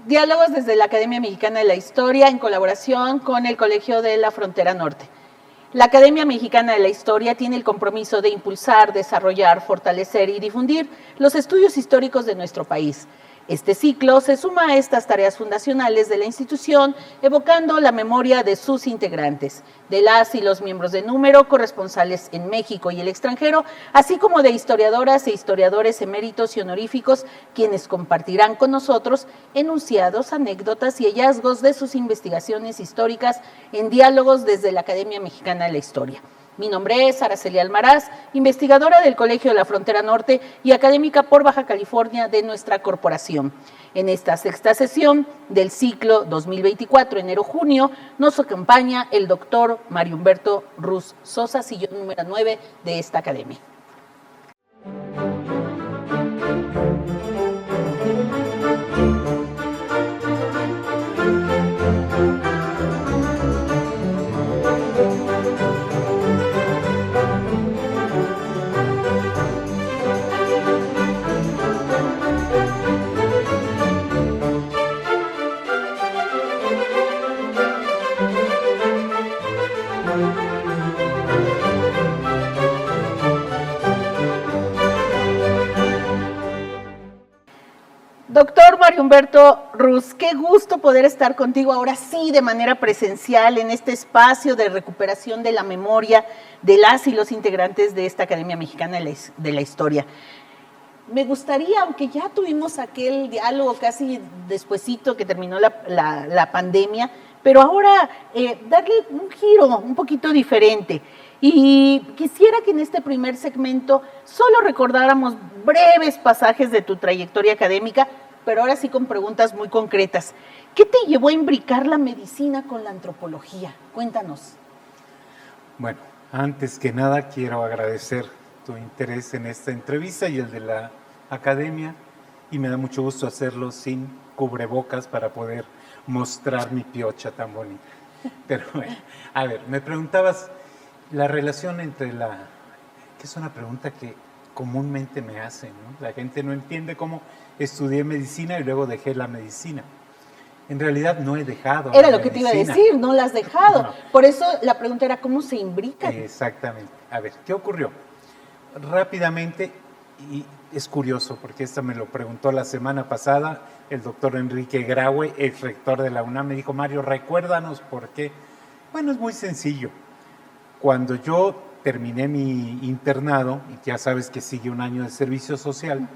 Diálogos desde la Academia Mexicana de la Historia en colaboración con el Colegio de la Frontera Norte. La Academia Mexicana de la Historia tiene el compromiso de impulsar, desarrollar, fortalecer y difundir los estudios históricos de nuestro país. Este ciclo se suma a estas tareas fundacionales de la institución, evocando la memoria de sus integrantes, de las y los miembros de número, corresponsales en México y el extranjero, así como de historiadoras e historiadores eméritos y honoríficos, quienes compartirán con nosotros enunciados, anécdotas y hallazgos de sus investigaciones históricas en diálogos desde la Academia Mexicana de la Historia. Mi nombre es Araceli Almaraz, investigadora del Colegio de la Frontera Norte y académica por Baja California de nuestra corporación. En esta sexta sesión del ciclo 2024, enero-junio, nos acompaña el doctor Mario Humberto Ruz Sosa, sillón número 9 de esta academia. Doctor Mario Humberto Ruz, qué gusto poder estar contigo ahora sí de manera presencial en este espacio de recuperación de la memoria de las y los integrantes de esta Academia Mexicana de la Historia. Me gustaría, aunque ya tuvimos aquel diálogo casi despuesito que terminó la pandemia, pero ahora darle un giro un poquito diferente. Y quisiera que en este primer segmento solo recordáramos breves pasajes de tu trayectoria académica, pero ahora sí con preguntas muy concretas. ¿Qué te llevó a imbricar la medicina con la antropología? Cuéntanos. Bueno, antes que nada quiero agradecer tu interés en esta entrevista y el de la academia, y me da mucho gusto hacerlo sin cubrebocas para poder mostrar mi piocha tan bonita. Pero bueno, a ver, me preguntabas la relación entre que es una pregunta que comúnmente me hacen, ¿no? La gente no entiende cómo estudié medicina y luego dejé la medicina. En realidad no he dejado Era lo que te iba a decir, no la has dejado. No. Por eso la pregunta era, ¿cómo se imbrican? Exactamente. A ver, ¿qué ocurrió? Rápidamente, y es curioso, porque esto me lo preguntó la semana pasada el doctor Enrique Graue, ex rector de la UNAM, me dijo, Mario, recuérdanos por qué. Bueno, es muy sencillo. Cuando yo terminé mi internado, y ya sabes que sigue un año de servicio social,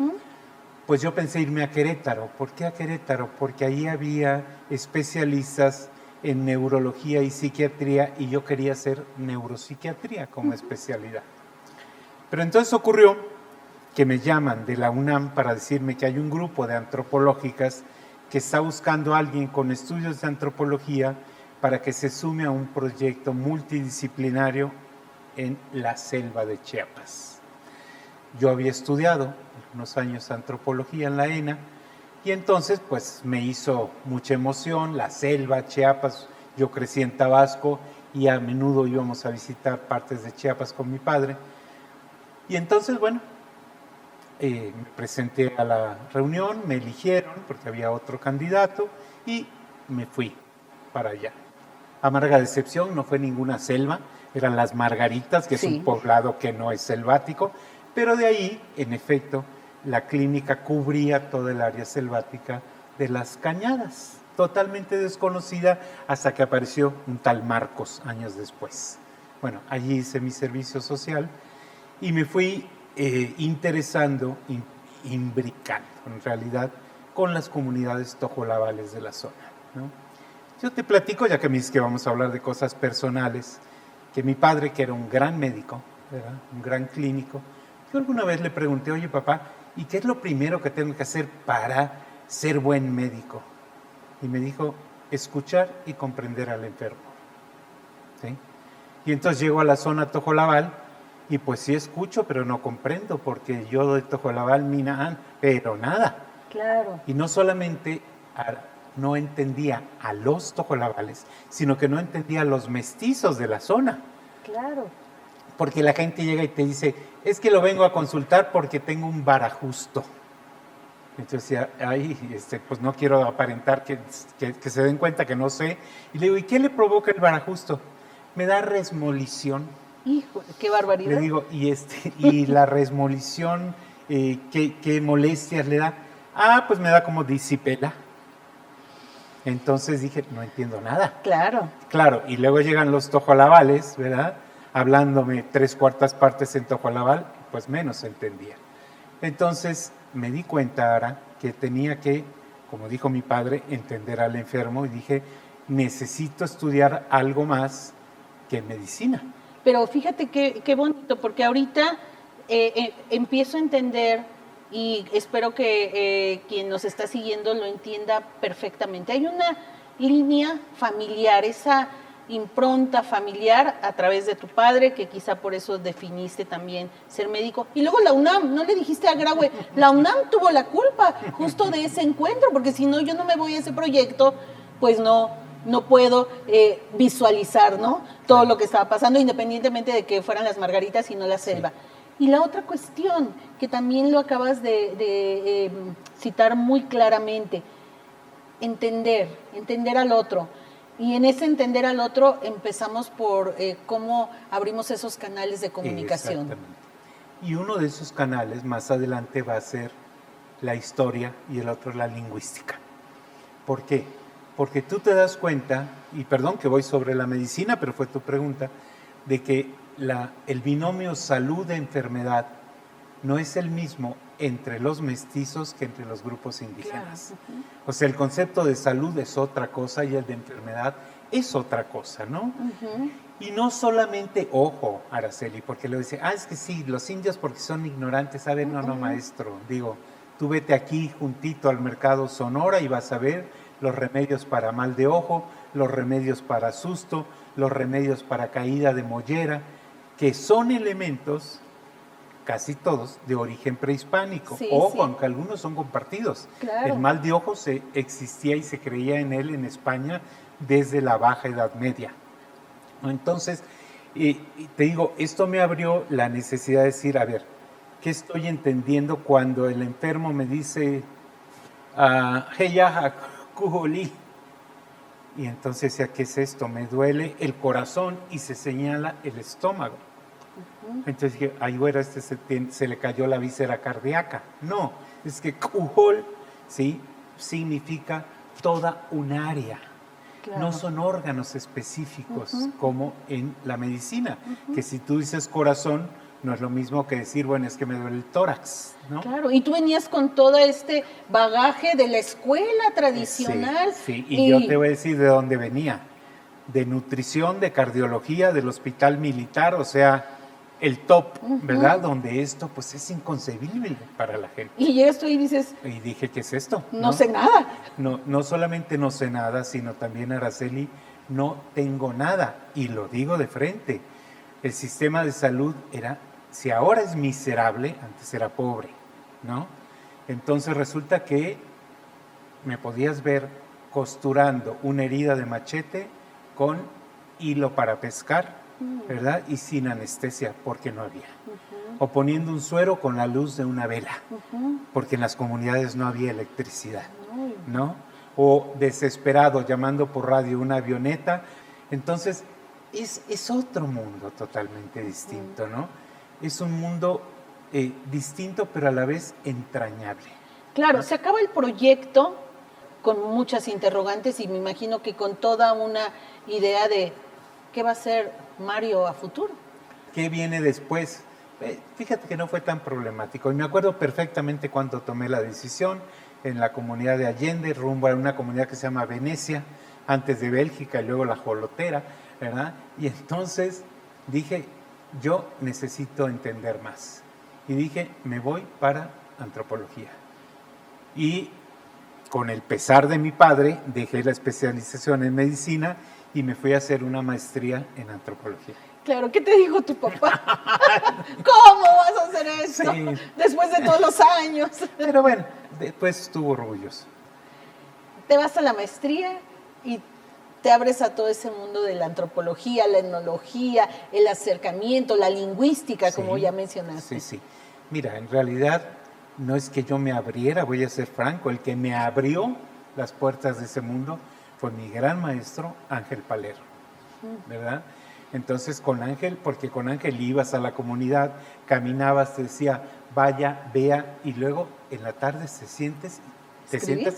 pues yo pensé irme a Querétaro. ¿Por qué a Querétaro? Porque ahí había especialistas en neurología y psiquiatría y yo quería hacer neuropsiquiatría como especialidad. Pero entonces ocurrió que me llaman de la UNAM para decirme que hay un grupo de antropológicas que está buscando a alguien con estudios de antropología para que se sume a un proyecto multidisciplinario en la selva de Chiapas. Yo había estudiado unos años antropología en la ENA y entonces pues me hizo mucha emoción la selva, Chiapas. Yo crecí en Tabasco y a menudo íbamos a visitar partes de Chiapas con mi padre. Y entonces, bueno, me presenté a la reunión, me eligieron porque había otro candidato y me fui para allá. Amarga decepción, no fue ninguna selva, eran las Margaritas, que es un poblado que no es selvático, pero de ahí, en efecto, la clínica cubría toda el área selvática de las Cañadas, totalmente desconocida hasta que apareció un tal Marcos años después. Bueno, allí hice mi servicio social y me fui interesando, imbricando en realidad con las comunidades tojolabales de la zona, ¿no? Yo te platico, ya que me dices que vamos a hablar de cosas personales, que mi padre, que era un gran médico, ¿verdad? Un gran clínico, yo alguna vez le pregunté, oye papá, ¿y qué es lo primero que tengo que hacer para ser buen médico? Y me dijo, escuchar y comprender al enfermo. ¿Sí? Y entonces llego a la zona tojolabal y pues sí escucho, pero no comprendo, porque yo de tojolabal, Minahán, pero nada. Claro. Y no solamente no entendía a los tojolabales, sino que no entendía a los mestizos de la zona. Claro. Porque la gente llega y te dice, es que lo vengo a consultar porque tengo un varajusto. Entonces decía, ay, pues no quiero aparentar que se den cuenta que no sé. Y le digo, ¿y qué le provoca el barajusto? Me da resmolición. Hijo, qué barbaridad. Le digo, y la resmolición, ¿qué molestias le da? Ah, pues me da como disipela. Entonces dije, no entiendo nada. Claro. Claro, y luego llegan los tojolabales, ¿verdad? Hablándome 3/4 partes en tojolabal, pues menos entendía. Entonces me di cuenta, Ara, que tenía que, como dijo mi padre, entender al enfermo y dije, necesito estudiar algo más que medicina. Pero fíjate qué bonito, porque ahorita empiezo a entender y espero que quien nos está siguiendo lo entienda perfectamente. Hay una línea familiar, esa impronta familiar a través de tu padre, que quizá por eso definiste también ser médico. Y luego la UNAM, no le dijiste a Graue, la UNAM tuvo la culpa justo de ese encuentro, porque si no yo no me voy a ese proyecto, pues no puedo visualizar, ¿no? Todo lo que estaba pasando, independientemente de que fueran las margaritas y no la selva. Sí. Y la otra cuestión, que también lo acabas de citar muy claramente, entender al otro. Y en ese entender al otro empezamos por cómo abrimos esos canales de comunicación. Exactamente. Y uno de esos canales más adelante va a ser la historia y el otro la lingüística. ¿Por qué? Porque tú te das cuenta, y perdón que voy sobre la medicina, pero fue tu pregunta, de que el binomio salud-enfermedad no es el mismo entre los mestizos que entre los grupos indígenas. Claro. O sea, el concepto de salud es otra cosa y el de enfermedad es otra cosa, ¿no? Y no solamente, ojo, Araceli, porque le dice, es que sí, los indios porque son ignorantes. A ver, no, maestro, digo, tú vete aquí juntito al mercado Sonora y vas a ver los remedios para mal de ojo, los remedios para susto, los remedios para caída de mollera, que son elementos, casi todos, de origen prehispánico. Sí, ojo, sí. Aunque algunos son compartidos. Claro. El mal de ojo existía y se creía en él en España desde la Baja Edad Media. Entonces, te digo, esto me abrió la necesidad de decir, a ver, ¿qué estoy entendiendo cuando el enfermo me dice, hey, Cujolí? Y entonces decía, ¿qué es esto? Me duele el corazón y se señala el estómago. Entonces dije, ay, güera, se le cayó la víscera cardíaca. No, es que Cujol, ¿sí? Significa toda un área. Claro. No son órganos específicos como en la medicina, que si tú dices corazón, no es lo mismo que decir, bueno, es que me duele el tórax, ¿no? Claro, y tú venías con todo este bagaje de la escuela tradicional. Sí, y yo te voy a decir de dónde venía. De nutrición, de cardiología, del hospital militar, o sea, el top, ¿verdad? Donde esto, pues, es inconcebible para la gente. Y llegas tú y dices... Y dije, ¿qué es esto? No sé nada. No solamente no sé nada, sino también, Araceli, no tengo nada. Y lo digo de frente. El sistema de salud si ahora es miserable, antes era pobre, ¿no? Entonces resulta que me podías ver costurando una herida de machete con hilo para pescar, ¿verdad? Y sin anestesia, porque no había. O poniendo un suero con la luz de una vela, porque en las comunidades no había electricidad, ¿no? O desesperado llamando por radio una avioneta. Entonces, es otro mundo totalmente distinto, ¿no? Es un mundo distinto, pero a la vez entrañable. Claro, ¿no? Se acaba el proyecto con muchas interrogantes y me imagino que con toda una idea de qué va a ser Mario a futuro. ¿Qué viene después? Fíjate que no fue tan problemático. Y me acuerdo perfectamente cuando tomé la decisión en la comunidad de Allende, rumbo a una comunidad que se llama Venecia, antes de Bélgica y luego la Jolotera, ¿verdad? Y entonces dije, yo necesito entender más. Y dije, me voy para antropología. Y con el pesar de mi padre, dejé la especialización en medicina y me fui a hacer una maestría en antropología. Claro, ¿qué te dijo tu papá? ¿Cómo vas a hacer esto? Sí. Después de todos los años. Pero bueno, después estuvo orgulloso. Te vas a la maestría y te abres a todo ese mundo de la antropología, la etnología, el acercamiento, la lingüística, como ya mencionaste. Sí. Mira, en realidad no es que yo me abriera, voy a ser franco, el que me abrió las puertas de ese mundo fue mi gran maestro Ángel Palero, ¿verdad? Entonces con Ángel, porque con Ángel ibas a la comunidad, caminabas, te decía, vaya, vea, y luego en la tarde te sientas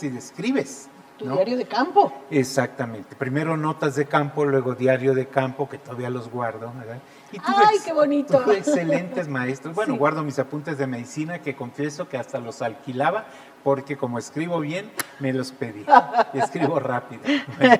y describes. Tu diario de campo. Exactamente. Primero notas de campo, luego diario de campo, que todavía los guardo, ¿verdad? Y ¡Ay, qué bonito! Tuve excelentes maestros. Bueno, Sí. guardo mis apuntes de medicina, que confieso que hasta los alquilaba, porque como escribo bien, me los pedía. Escribo rápido. Bueno,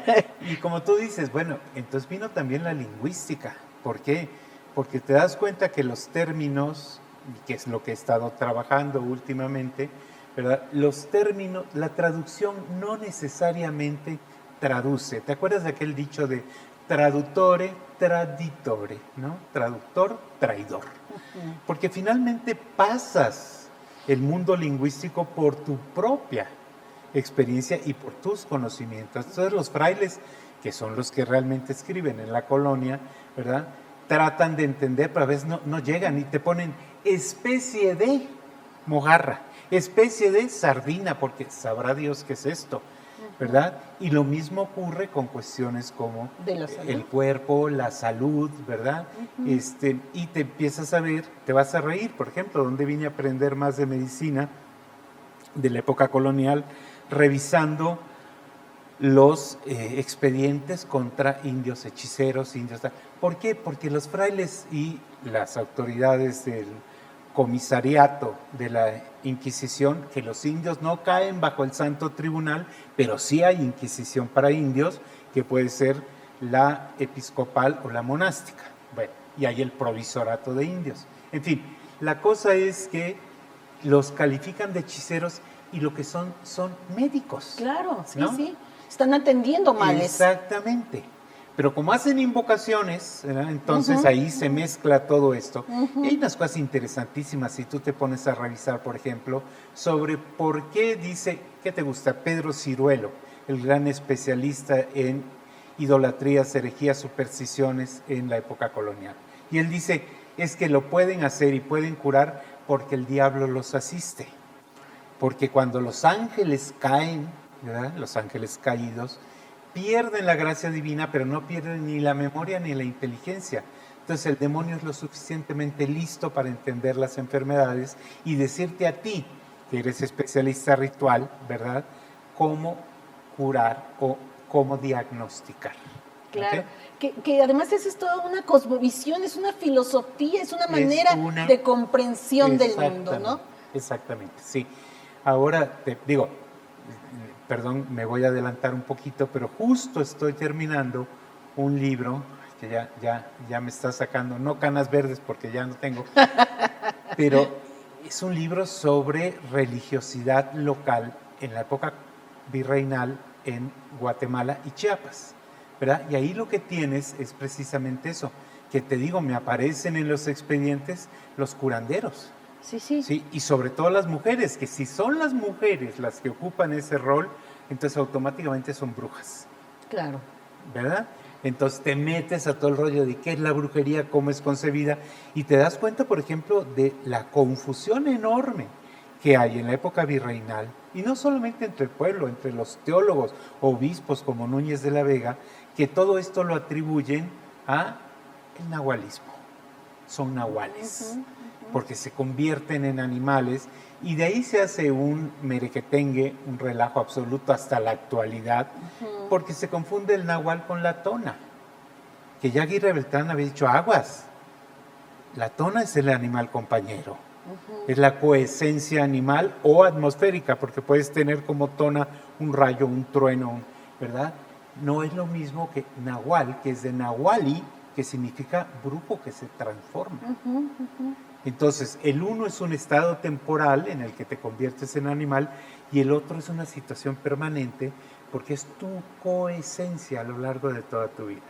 y como tú dices, bueno, entonces vino también la lingüística. ¿Por qué? Porque te das cuenta que los términos, que es lo que he estado trabajando últimamente, ¿verdad? Los términos, la traducción no necesariamente traduce. ¿Te acuerdas de aquel dicho de traduttore, traditore, ¿no? Traductor, traidor. Porque finalmente pasas el mundo lingüístico por tu propia experiencia y por tus conocimientos. Entonces los frailes, que son los que realmente escriben en la colonia, ¿verdad? Tratan de entender, pero a veces no llegan y te ponen especie de mojarra, especie de sardina, porque sabrá Dios qué es esto, ¿verdad? Y lo mismo ocurre con cuestiones como el cuerpo, la salud, ¿verdad? Y te empiezas a ver, te vas a reír, por ejemplo, donde vine a aprender más de medicina de la época colonial, revisando los expedientes contra indios hechiceros, indios. ¿Por qué? Porque los frailes y las autoridades del comisariato de la Inquisición, que los indios no caen bajo el Santo Tribunal, pero sí hay Inquisición para indios, que puede ser la episcopal o la monástica. Bueno, y hay el provisorato de indios. En fin, la cosa es que los califican de hechiceros y lo que son médicos. Claro, sí, ¿no? sí. Están atendiendo males. Exactamente. Pero como hacen invocaciones, ¿verdad? Entonces ahí se mezcla todo esto. Y hay unas cosas interesantísimas si tú te pones a revisar, por ejemplo, sobre por qué dice, ¿qué te gusta? Pedro Ciruelo, el gran especialista en idolatrías, herejías, supersticiones en la época colonial. Y él dice, es que lo pueden hacer y pueden curar porque el diablo los asiste. Porque cuando los ángeles caen, ¿verdad? Los ángeles caídos, pierden la gracia divina, pero no pierden ni la memoria ni la inteligencia. Entonces el demonio es lo suficientemente listo para entender las enfermedades y decirte a ti, que eres especialista ritual, ¿verdad?, cómo curar o cómo diagnosticar. Claro, que además es toda una cosmovisión, es una filosofía, es una manera de comprensión del mundo, ¿no? Exactamente, sí. Ahora te digo, perdón, me voy a adelantar un poquito, pero justo estoy terminando un libro que ya me está sacando, no canas verdes porque ya no tengo, pero es un libro sobre religiosidad local en la época virreinal en Guatemala y Chiapas, ¿verdad? Y ahí lo que tienes es precisamente eso, que te digo, me aparecen en los expedientes los curanderos. Sí, y sobre todo las mujeres, que si son las mujeres las que ocupan ese rol, entonces automáticamente son brujas. Claro. ¿Verdad? Entonces te metes a todo el rollo de qué es la brujería, cómo es concebida, y te das cuenta, por ejemplo, de la confusión enorme que hay en la época virreinal, y no solamente entre el pueblo, entre los teólogos, obispos como Núñez de la Vega, que todo esto lo atribuyen a el nahualismo. Son nahuales. Porque se convierten en animales y de ahí se hace un merequetengue, un relajo absoluto hasta la actualidad, porque se confunde el nahual con la tona, que ya Aguirre Beltrán había dicho aguas, la tona es el animal compañero, es la coesencia animal o atmosférica, porque puedes tener como tona un rayo, un trueno, ¿verdad? No es lo mismo que nahual, que es de nahuali, que significa brujo que se transforma. Entonces, el uno es un estado temporal en el que te conviertes en animal y el otro es una situación permanente porque es tu coesencia a lo largo de toda tu vida.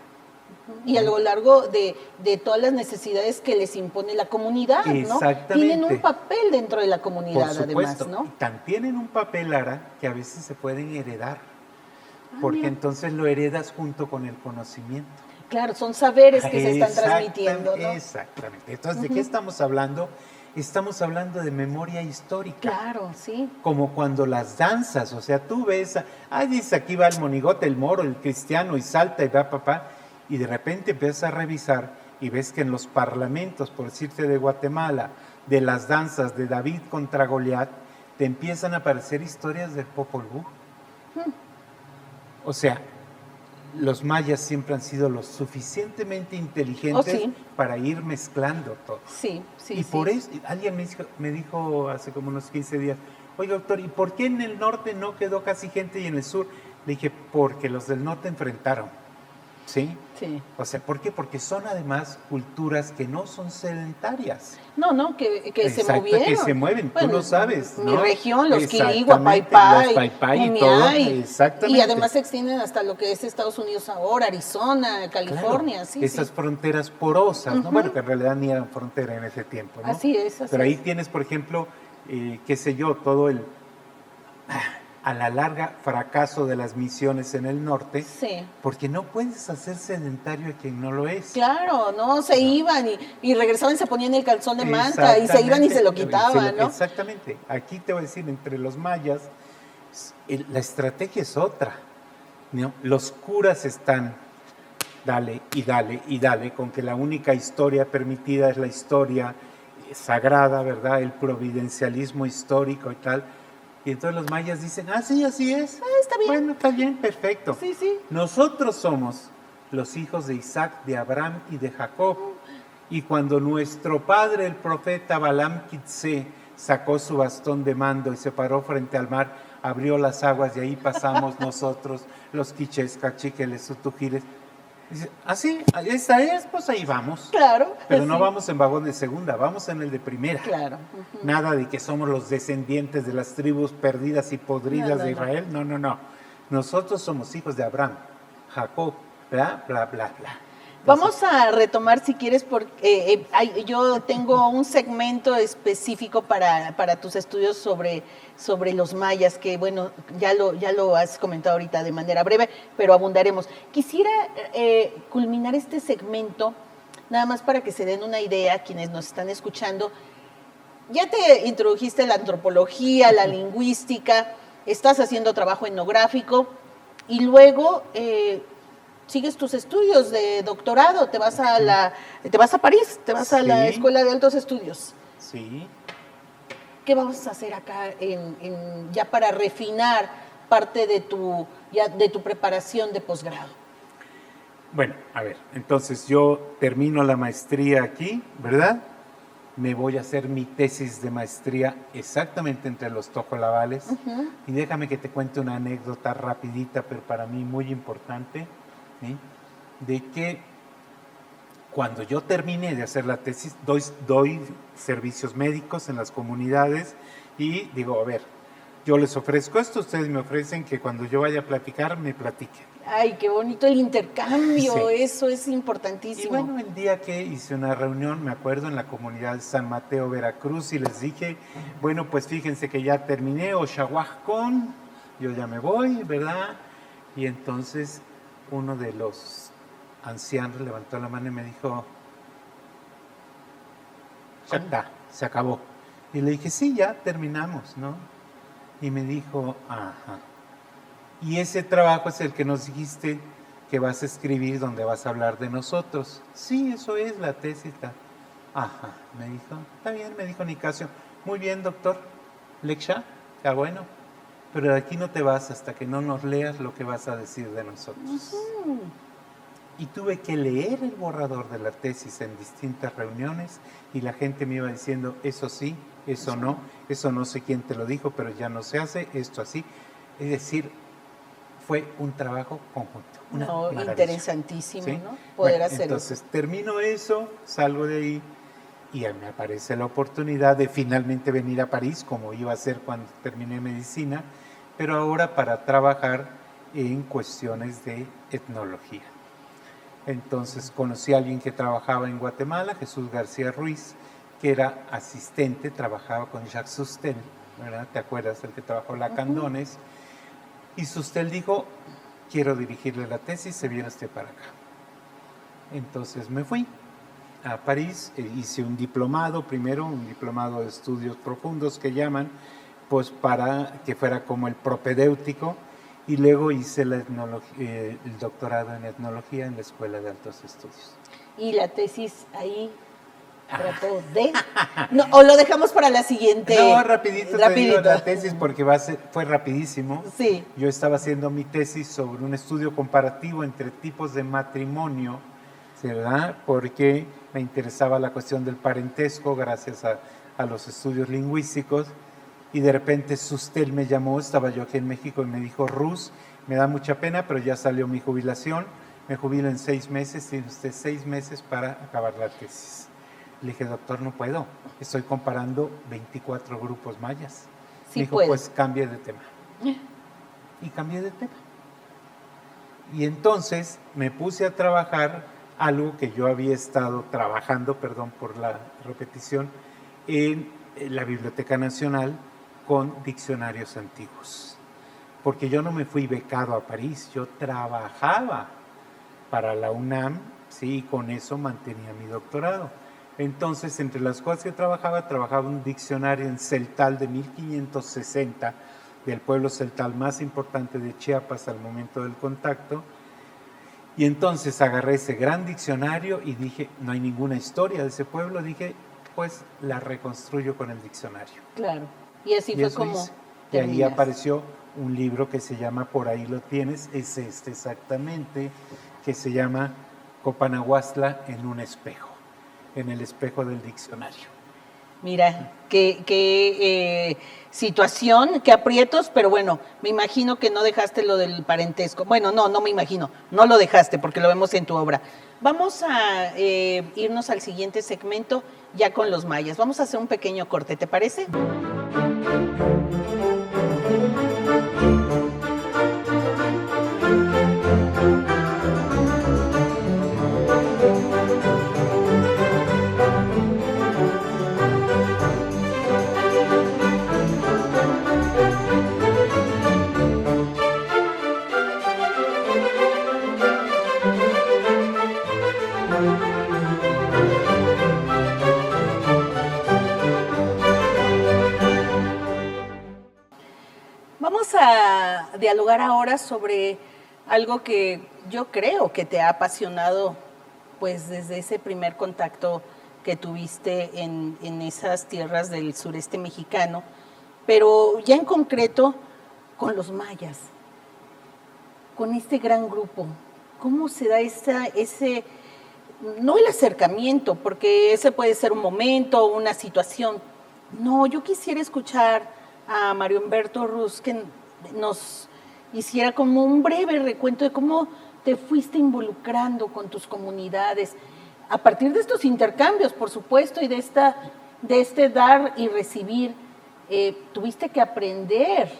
Y a lo largo de todas las necesidades que les impone la comunidad, ¿no? Exactamente. Tienen un papel dentro de la comunidad, por supuesto, además, ¿no? Y tienen un papel, Lara, que a veces se pueden heredar, porque entonces lo heredas junto con el conocimiento. Claro, son saberes que se están transmitiendo, ¿no? Exactamente. Entonces, ¿de qué estamos hablando? estamos hablando de memoria histórica. Claro, sí. Como cuando las danzas, o sea, tú ves, dice aquí va el monigote, el moro, el cristiano, y salta y va papá, y de repente empiezas a revisar y ves que en los parlamentos, por decirte de Guatemala, de las danzas de David contra Goliat, te empiezan a aparecer historias del Popol Vuh. O sea, los mayas siempre han sido lo suficientemente inteligentes para ir mezclando todo. Sí, sí, y por eso, alguien me dijo hace como unos 15 días, oye doctor, ¿y por qué en el norte no quedó casi gente y en el sur? Le dije, porque los del norte enfrentaron. ¿Sí? Sí. O sea, ¿por qué? Porque son además culturas que no son sedentarias. No, que se movieron. Que se mueven, bueno, tú lo sabes, ¿no? Mi región, los Quirigua, Paipai, y todo, exactamente. Y además se extienden hasta lo que es Estados Unidos ahora, Arizona, California, claro, sí. Esas fronteras porosas, ¿no? Bueno, que en realidad ni eran frontera en ese tiempo, ¿no? Así es, así Pero ahí tienes, por ejemplo, qué sé yo, todo el... a la larga fracaso de las misiones en el norte, porque no puedes hacer sedentario a quien no lo es. Claro, no, iban y regresaban y se ponían el calzón de manta y se iban y se lo quitaban, ¿no? Exactamente. Aquí te voy a decir, entre los mayas, la estrategia es otra, ¿no? Los curas están dale y dale y dale, con que la única historia permitida es la historia sagrada, ¿verdad? El providencialismo histórico y tal. Y entonces los mayas dicen, sí, así es. Está bien. Bueno, está bien, perfecto. Sí. Nosotros somos los hijos de Isaac, de Abraham y de Jacob. Y cuando nuestro padre, el profeta Balaam Kitse, sacó su bastón de mando y se paró frente al mar, abrió las aguas y ahí pasamos nosotros, los quiches, cachiqueles, utujires. Dice, esta es, pues ahí vamos. Claro. Pero no vamos en vagón de segunda, vamos en el de primera. Claro. Nada de que somos los descendientes de las tribus perdidas y podridas de Israel. No. Nosotros somos hijos de Abraham, Jacob, bla, bla, bla, bla. Vamos a retomar, si quieres, porque yo tengo un segmento específico para tus estudios sobre los mayas, que bueno, ya lo has comentado ahorita de manera breve, pero abundaremos. Quisiera culminar este segmento, nada más para que se den una idea quienes nos están escuchando. Ya te introdujiste la antropología, la lingüística, estás haciendo trabajo etnográfico y luego... sigues tus estudios de doctorado, te vas a París, te vas a la Escuela de Altos Estudios. Sí. ¿Qué vamos a hacer acá ya para refinar parte de tu preparación de posgrado? Bueno, a ver, entonces yo termino la maestría aquí, ¿verdad? Me voy a hacer mi tesis de maestría exactamente entre los tojolabales. Y déjame que te cuente una anécdota rapidita, pero para mí muy importante. ¿Sí? De que cuando yo terminé de hacer la tesis, doy servicios médicos en las comunidades y digo, a ver, yo les ofrezco esto, ustedes me ofrecen que cuando yo vaya a platicar, me platiquen. Ay, qué bonito el intercambio, eso es importantísimo. Y bueno, el día que hice una reunión, me acuerdo, en la comunidad de San Mateo, Veracruz, y les dije, bueno, pues fíjense que ya terminé, Oshawajcon, yo ya me voy, ¿verdad? Y entonces... uno de los ancianos levantó la mano y me dijo, ya está, se acabó. Y le dije, sí, ya terminamos, ¿no? Y me dijo, ajá. Y ese trabajo es el que nos dijiste que vas a escribir, donde vas a hablar de nosotros. Sí, eso es la tesis. Ajá, me dijo, está bien, me dijo Nicasio. Muy bien, doctor. Leksha, está bueno. Pero de aquí no te vas hasta que no nos leas lo que vas a decir de nosotros. Y tuve que leer el borrador de la tesis en distintas reuniones y la gente me iba diciendo, eso sí, eso no sé quién te lo dijo, pero ya no se hace, esto así. Es decir, fue un trabajo conjunto. Interesantísimo, ¿sí? ¿no? Poder hacer entonces, termino eso, salgo de ahí y me aparece la oportunidad de finalmente venir a París, como iba a ser cuando terminé medicina, pero ahora para trabajar en cuestiones de etnología. Entonces conocí a alguien que trabajaba en Guatemala, Jesús García Ruiz, que era asistente, trabajaba con Jacques Sustel, ¿verdad? ¿Te acuerdas? El que trabajó la Candones. Y Sustel dijo, quiero dirigirle la tesis, se viene usted para acá. Entonces me fui. a París, hice un diplomado primero, un diplomado de estudios profundos que llaman, pues para que fuera como el propedéutico, y luego hice el doctorado en etnología en la Escuela de Altos Estudios. ¿Y la tesis ahí trató de...? No, ¿o lo dejamos para la siguiente? No, rapidito. Te digo la tesis porque fue rapidísimo. Sí. Yo estaba haciendo mi tesis sobre un estudio comparativo entre tipos de matrimonio, ¿verdad? Porque me interesaba la cuestión del parentesco gracias a los estudios lingüísticos, y de repente Sustel me llamó, estaba yo aquí en México, y me dijo: Rus, me da mucha pena, pero ya salió mi jubilación, me jubilo en 6 meses, tiene usted 6 meses para acabar la tesis. Le dije: doctor, no puedo, estoy comparando 24 grupos mayas. Sí, me dijo: puede. pues cambie de tema. Y cambié de tema. Y entonces me puse a trabajar algo que yo había estado trabajando, perdón por la repetición, en la Biblioteca Nacional con diccionarios antiguos. Porque yo no me fui becado a París, yo trabajaba para la UNAM, sí, y con eso mantenía mi doctorado. Entonces, entre las cosas que trabajaba un diccionario en celtal de 1560, del pueblo celtal más importante de Chiapas al momento del contacto. Y entonces agarré ese gran diccionario y dije: no hay ninguna historia de ese pueblo. Dije: pues la reconstruyo con el diccionario. Claro. Y así fue como... Y ahí apareció un libro que se llama, por ahí lo tienes, es este exactamente, que se llama Copanahuastla en un espejo, en el espejo del diccionario. Mira, qué situación, qué aprietos, pero bueno, me imagino que no dejaste lo del parentesco. Bueno, no me imagino, no lo dejaste porque lo vemos en tu obra. Vamos a irnos al siguiente segmento ya con los mayas. Vamos a hacer un pequeño corte, ¿te parece? Vamos a dialogar ahora sobre algo que yo creo que te ha apasionado, pues desde ese primer contacto que tuviste en esas tierras del sureste mexicano, pero ya en concreto con los mayas, con este gran grupo. ¿Cómo se da ese, no el acercamiento, porque ese puede ser un momento, una situación? No, yo quisiera escuchar a Mario Humberto Rus que nos hiciera como un breve recuento de cómo te fuiste involucrando con tus comunidades a partir de estos intercambios, por supuesto, y de este dar y recibir. Tuviste que aprender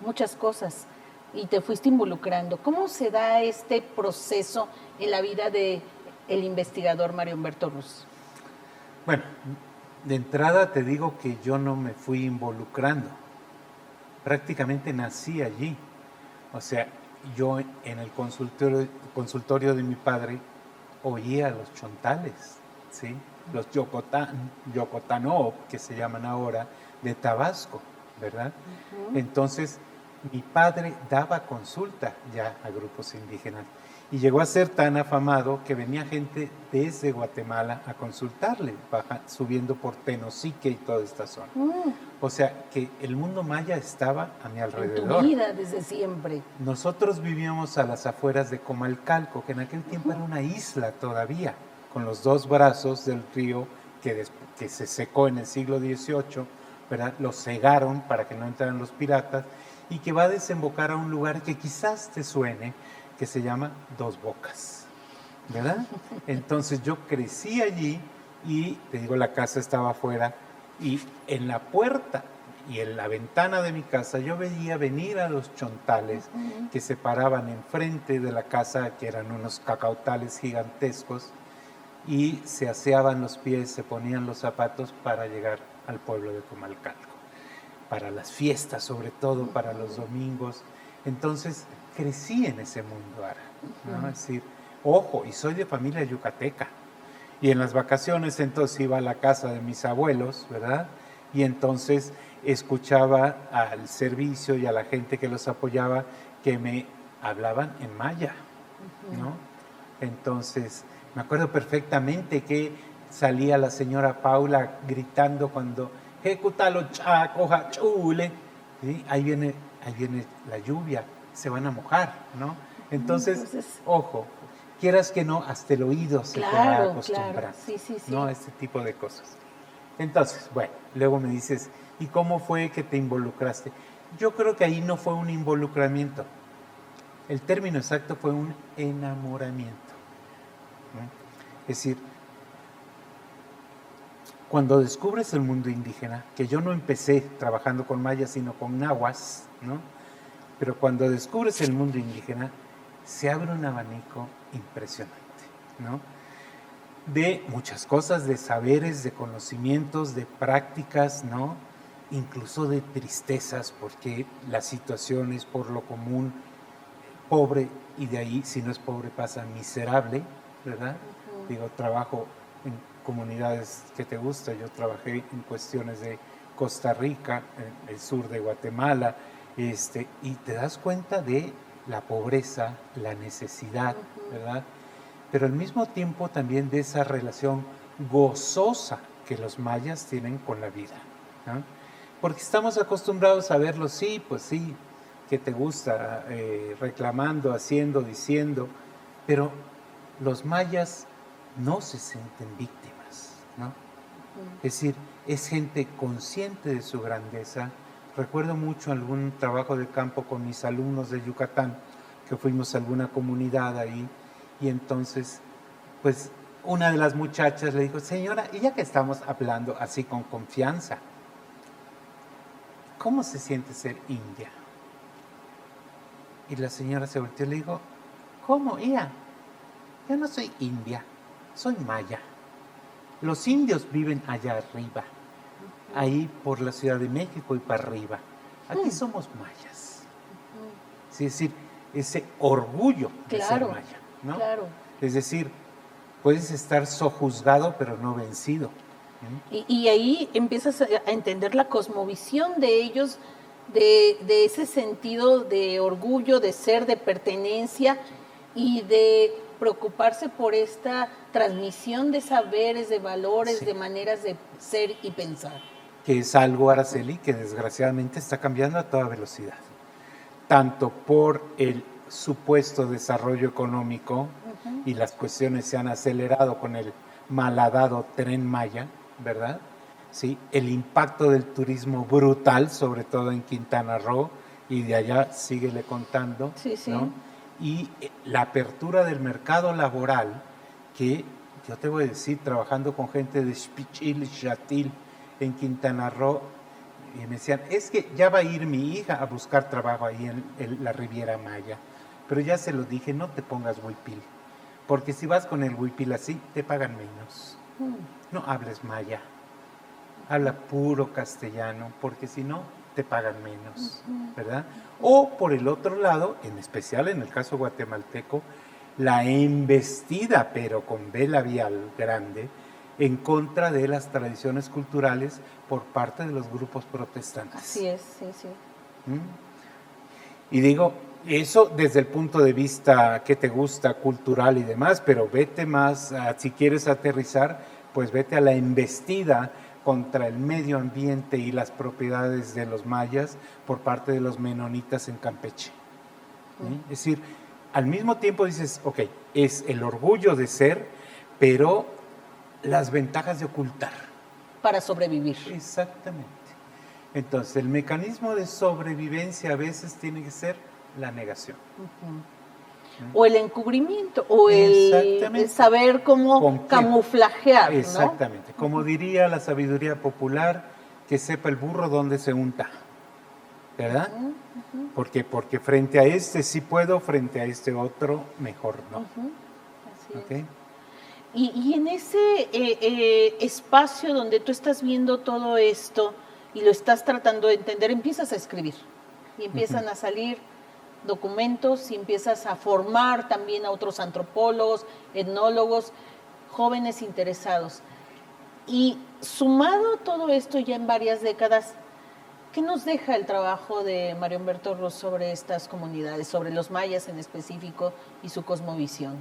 muchas cosas y te fuiste involucrando. ¿Cómo se da este proceso en la vida del investigador Mario Humberto Rus? Bueno, de entrada te digo que yo no me fui involucrando. Prácticamente nací allí. O sea, yo en el consultorio de mi padre oía a los chontales, ¿sí? Los yocotanó, que se llaman ahora, de Tabasco, ¿verdad? Uh-huh. Entonces, mi padre daba consulta ya a grupos indígenas y llegó a ser tan afamado que venía gente desde Guatemala a consultarle, subiendo por Tenosique y toda esta zona. O sea, que el mundo maya estaba a mi alrededor. En tu vida desde siempre. Nosotros vivíamos a las afueras de Comalcalco, que en aquel tiempo era una isla todavía, con los dos brazos del río que se secó en el siglo XVIII, ¿verdad? Lo cegaron para que no entraran los piratas, y que va a desembocar a un lugar que quizás te suene, que se llama Dos Bocas, ¿verdad? Entonces yo crecí allí y, te digo, la casa estaba afuera y en la puerta y en la ventana de mi casa yo veía venir a los chontales que se paraban enfrente de la casa, que eran unos cacautales gigantescos, y se aseaban los pies, se ponían los zapatos para llegar al pueblo de Comalcalco, para las fiestas, sobre todo para los domingos. Entonces crecí en ese mundo, Ara, ¿no? Es decir, ojo, y soy de familia yucateca, Y en las vacaciones entonces iba a la casa de mis abuelos, ¿verdad? Y entonces escuchaba al servicio y a la gente que los apoyaba que me hablaban en maya, ¿no? Entonces, me acuerdo perfectamente que salía la señora Paula gritando cuando "Ejecútalo, coja, chule", ¿sí? Ahí viene la lluvia, se van a mojar, ¿no? Entonces, ojo, quieras que no, hasta el oído se te va a acostumbrar, claro. Sí, ¿no? A este tipo de cosas. Entonces, bueno, luego me dices, ¿y cómo fue que te involucraste? Yo creo que ahí no fue un involucramiento. El término exacto fue un enamoramiento, ¿no? Es decir, cuando descubres el mundo indígena, que yo no empecé trabajando con mayas, sino con nahuas, ¿no? Pero cuando descubres el mundo indígena, se abre un abanico impresionante, ¿no? De muchas cosas, de saberes, de conocimientos, de prácticas, ¿no? Incluso de tristezas, porque la situación es por lo común pobre, y de ahí, si no es pobre, pasa miserable, ¿verdad? Digo, trabajo en comunidades que te gusta, yo trabajé en cuestiones de Costa Rica, en el sur de Guatemala, y te das cuenta de la pobreza, la necesidad, ¿verdad? Pero al mismo tiempo también de esa relación gozosa que los mayas tienen con la vida, ¿no? Porque estamos acostumbrados a verlo, sí, pues sí, que te gusta, reclamando, haciendo, diciendo, pero los mayas no se sienten víctimas, ¿no? Es decir, es gente consciente de su grandeza. Recuerdo mucho algún trabajo de campo con mis alumnos de Yucatán, que fuimos a alguna comunidad ahí, y entonces, pues, una de las muchachas le dijo, señora, y ya que estamos hablando así con confianza, ¿cómo se siente ser india? Y la señora se volteó y le dijo, ¿cómo, hija? Yo no soy india, soy maya. Los indios viven allá arriba, ahí por la Ciudad de México y para arriba. Aquí somos mayas. Sí, es decir, ese orgullo de ser maya, ¿no? Claro. Es decir, puedes estar sojuzgado pero no vencido. Y ahí empiezas a entender la cosmovisión de ellos, de ese sentido de orgullo, de ser, de pertenencia y de preocuparse por esta transmisión de saberes, de valores, Sí. de maneras de ser y pensar. Que es algo, Araceli, que desgraciadamente está cambiando a toda velocidad. Tanto por el supuesto desarrollo económico, y las cuestiones se han acelerado con el malhadado Tren Maya, ¿verdad? Sí, el impacto del turismo brutal, sobre todo en Quintana Roo, y de allá síguele contando, Sí, sí. ¿no? Y la apertura del mercado laboral, que yo te voy a decir, trabajando con gente de Xpichil, Xatil, en Quintana Roo, y me decían, es que ya va a ir mi hija a buscar trabajo ahí en la Riviera Maya, pero ya se lo dije, no te pongas huipil, porque si vas con el huipil así, te pagan menos. No hables maya, habla puro castellano, porque si no, te pagan menos, ¿verdad? O por el otro lado, en especial en el caso guatemalteco, la embestida, pero con B labial grande, en contra de las tradiciones culturales por parte de los grupos protestantes. Así es, sí, sí. Y digo, eso desde el punto de vista que te gusta, cultural y demás, pero vete más, si quieres aterrizar, pues vete a la embestida contra el medio ambiente y las propiedades de los mayas por parte de los menonitas en Campeche. ¿Sí? Es decir, al mismo tiempo dices, ok, es el orgullo de ser, pero las ventajas de ocultar. Para sobrevivir. Exactamente. Entonces, el mecanismo de sobrevivencia a veces tiene que ser la negación. O el encubrimiento, o el saber cómo camuflajear, ¿no? Exactamente. Como diría la sabiduría popular, que sepa el burro dónde se unta, ¿verdad? Porque frente a este sí puedo, frente a este otro mejor no. Así ¿Okay? es. Y en ese espacio donde tú estás viendo todo esto y lo estás tratando de entender, empiezas a escribir y empiezan a salir documentos y empiezas a formar también a otros antropólogos, etnólogos, jóvenes interesados. Y sumado todo esto ya en varias décadas, ¿qué nos deja el trabajo de Mario Humberto Rus sobre estas comunidades, sobre los mayas en específico y su cosmovisión?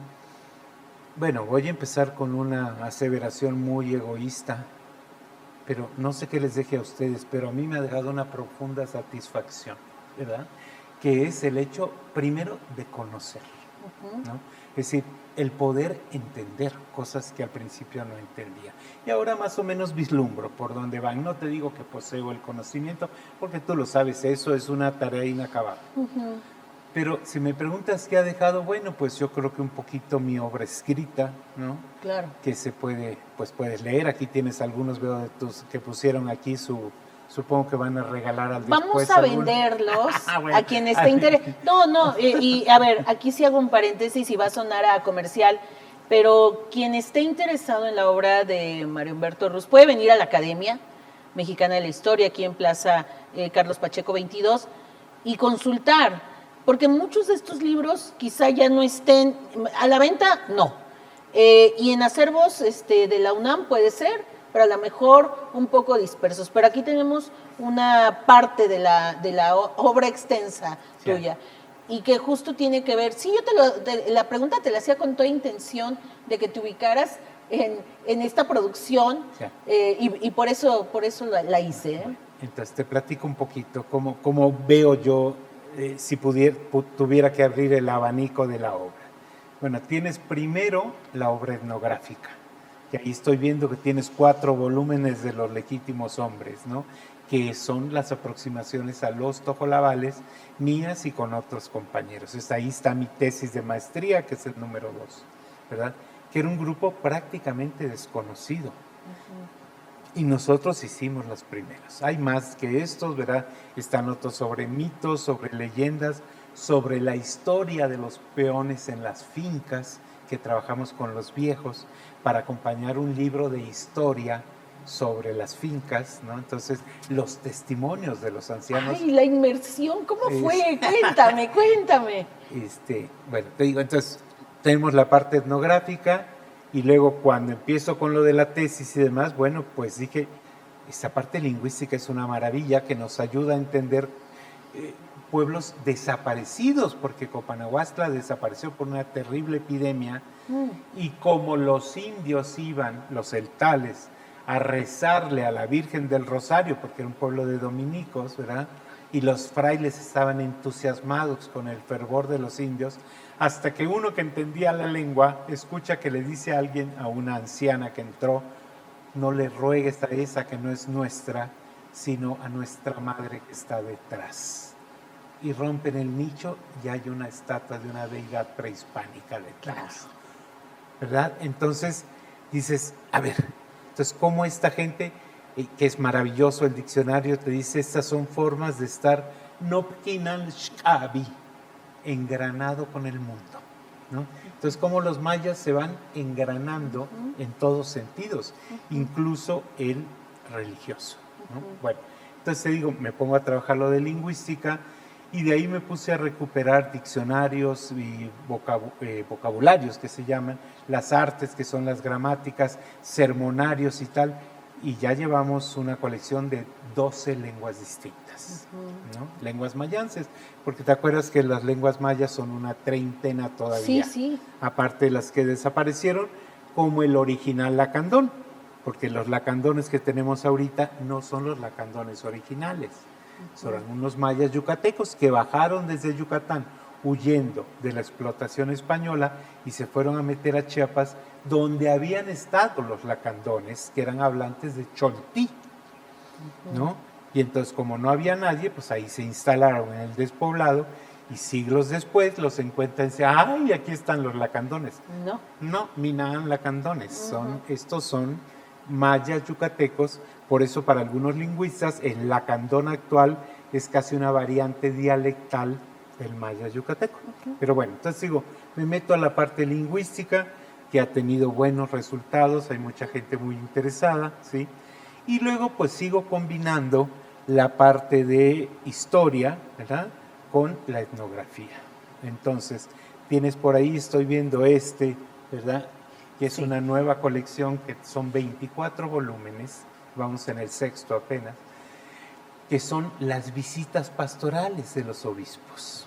Bueno, voy a empezar con una aseveración muy egoísta, pero no sé qué les deje a ustedes, pero a mí me ha dejado una profunda satisfacción, ¿verdad? Que es el hecho, primero, de conocer, ¿no? Es decir, el poder entender cosas que al principio no entendía. Y ahora más o menos vislumbro por dónde van. No te digo que poseo el conocimiento, porque tú lo sabes, eso es una tarea inacabada. Pero si me preguntas qué ha dejado, bueno, pues yo creo que un poquito mi obra escrita, ¿no? Claro. Que se puede, pues puedes leer. Aquí tienes algunos, veo de tus que pusieron aquí supongo que van a regalar al después. Vamos a venderlos bueno, a quien esté interesado. No, y a ver, aquí sí hago un paréntesis y va a sonar a comercial, pero quien esté interesado en la obra de Mario Humberto Rus puede venir a la Academia Mexicana de la Historia, aquí en Plaza Carlos Pacheco 22, y consultar. Porque muchos de estos libros quizá ya no estén a la venta, no. Y en acervos de la UNAM puede ser, pero a lo mejor un poco dispersos. Pero aquí tenemos una parte de la obra extensa tuya. Y que justo tiene que ver, sí, la pregunta te la hacía con toda intención de que te ubicaras en esta producción, y por eso la hice. Entonces te platico un poquito cómo veo yo, si tuviera que abrir el abanico de la obra. Bueno, tienes primero la obra etnográfica, que ahí estoy viendo que tienes 4 volúmenes de los legítimos hombres, ¿no? Que son las aproximaciones a los tojolabales mías y con otros compañeros. Ahí está mi tesis de maestría, que es el número 2, ¿verdad? Que era un grupo prácticamente desconocido. Y nosotros hicimos las primeras. Hay más que estos, ¿verdad? Están otros sobre mitos, sobre leyendas, sobre la historia de los peones en las fincas, que trabajamos con los viejos para acompañar un libro de historia sobre las fincas, ¿no? Entonces, los testimonios de los ancianos. ¡Ay, la inmersión! ¿Cómo fue? Cuéntame. Bueno, te digo, entonces, tenemos la parte etnográfica. Y luego cuando empiezo con lo de la tesis y demás, bueno, pues dije, esta parte lingüística es una maravilla que nos ayuda a entender pueblos desaparecidos, porque Copanahuastla desapareció por una terrible epidemia, y como los indios iban, los celtales, a rezarle a la Virgen del Rosario, porque era un pueblo de dominicos, ¿verdad? Y los frailes estaban entusiasmados con el fervor de los indios, hasta que uno que entendía la lengua escucha que le dice a alguien, a una anciana que entró, no le ruegues a esa que no es nuestra, sino a nuestra madre que está detrás. Y rompen el nicho y hay una estatua de una deidad prehispánica detrás. ¿Verdad? Entonces dices, a ver, entonces cómo esta gente, que es maravilloso el diccionario, te dice, estas son formas de estar nopkinal shkabi, engranado con el mundo, ¿no? Entonces, cómo los mayas se van engranando en todos sentidos, incluso el religioso, ¿no? Bueno, entonces te digo, me pongo a trabajar lo de lingüística y de ahí me puse a recuperar diccionarios y vocabularios que se llaman, las artes que son las gramáticas, sermonarios y tal, y ya llevamos una colección de 12 lenguas distintas, ¿no? Lenguas mayances, porque te acuerdas que las lenguas mayas son una treintena todavía, sí. Aparte de las que desaparecieron, como el original lacandón, porque los lacandones que tenemos ahorita no son los lacandones originales, son algunos mayas yucatecos que bajaron desde Yucatán huyendo de la explotación española y se fueron a meter a Chiapas, donde habían estado los lacandones, que eran hablantes de choltí, ¿no? Y entonces, como no había nadie, pues ahí se instalaron en el despoblado, y siglos después los encuentran y dicen, ¡ay, aquí están los lacandones! No, Minaan lacandones, estos son mayas yucatecos. Por eso para algunos lingüistas el lacandón actual es casi una variante dialectal del maya yucateco. Pero bueno, entonces digo, me meto a la parte lingüística, que ha tenido buenos resultados, hay mucha gente muy interesada, ¿sí? Y luego pues sigo combinando la parte de historia, ¿verdad?, con la etnografía. Entonces, tienes por ahí, estoy viendo ¿verdad?, que es Sí. una nueva colección que son 24 volúmenes, vamos en el sexto apenas, que son las visitas pastorales de los obispos.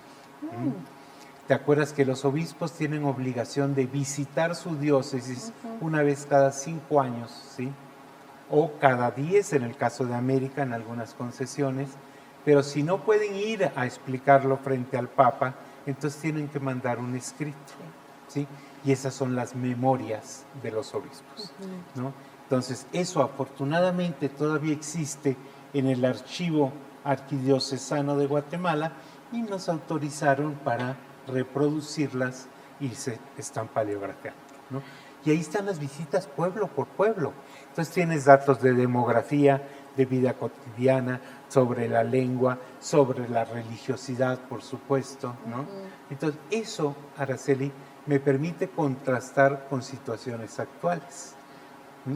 ¿Te acuerdas que los obispos tienen obligación de visitar su diócesis una vez cada 5 años, ¿sí? O cada 10 en el caso de América, en algunas concesiones, pero si no pueden ir a explicarlo frente al Papa, entonces tienen que mandar un escrito, ¿sí? Y esas son las memorias de los obispos, ¿no? Entonces, eso afortunadamente todavía existe en el archivo arquidiocesano de Guatemala y nos autorizaron para reproducirlas y se están paleografiando, ¿no? Y ahí están las visitas pueblo por pueblo. Entonces tienes datos de demografía, de vida cotidiana, sobre la lengua, sobre la religiosidad, por supuesto, ¿no? Entonces eso, Araceli, me permite contrastar con situaciones actuales.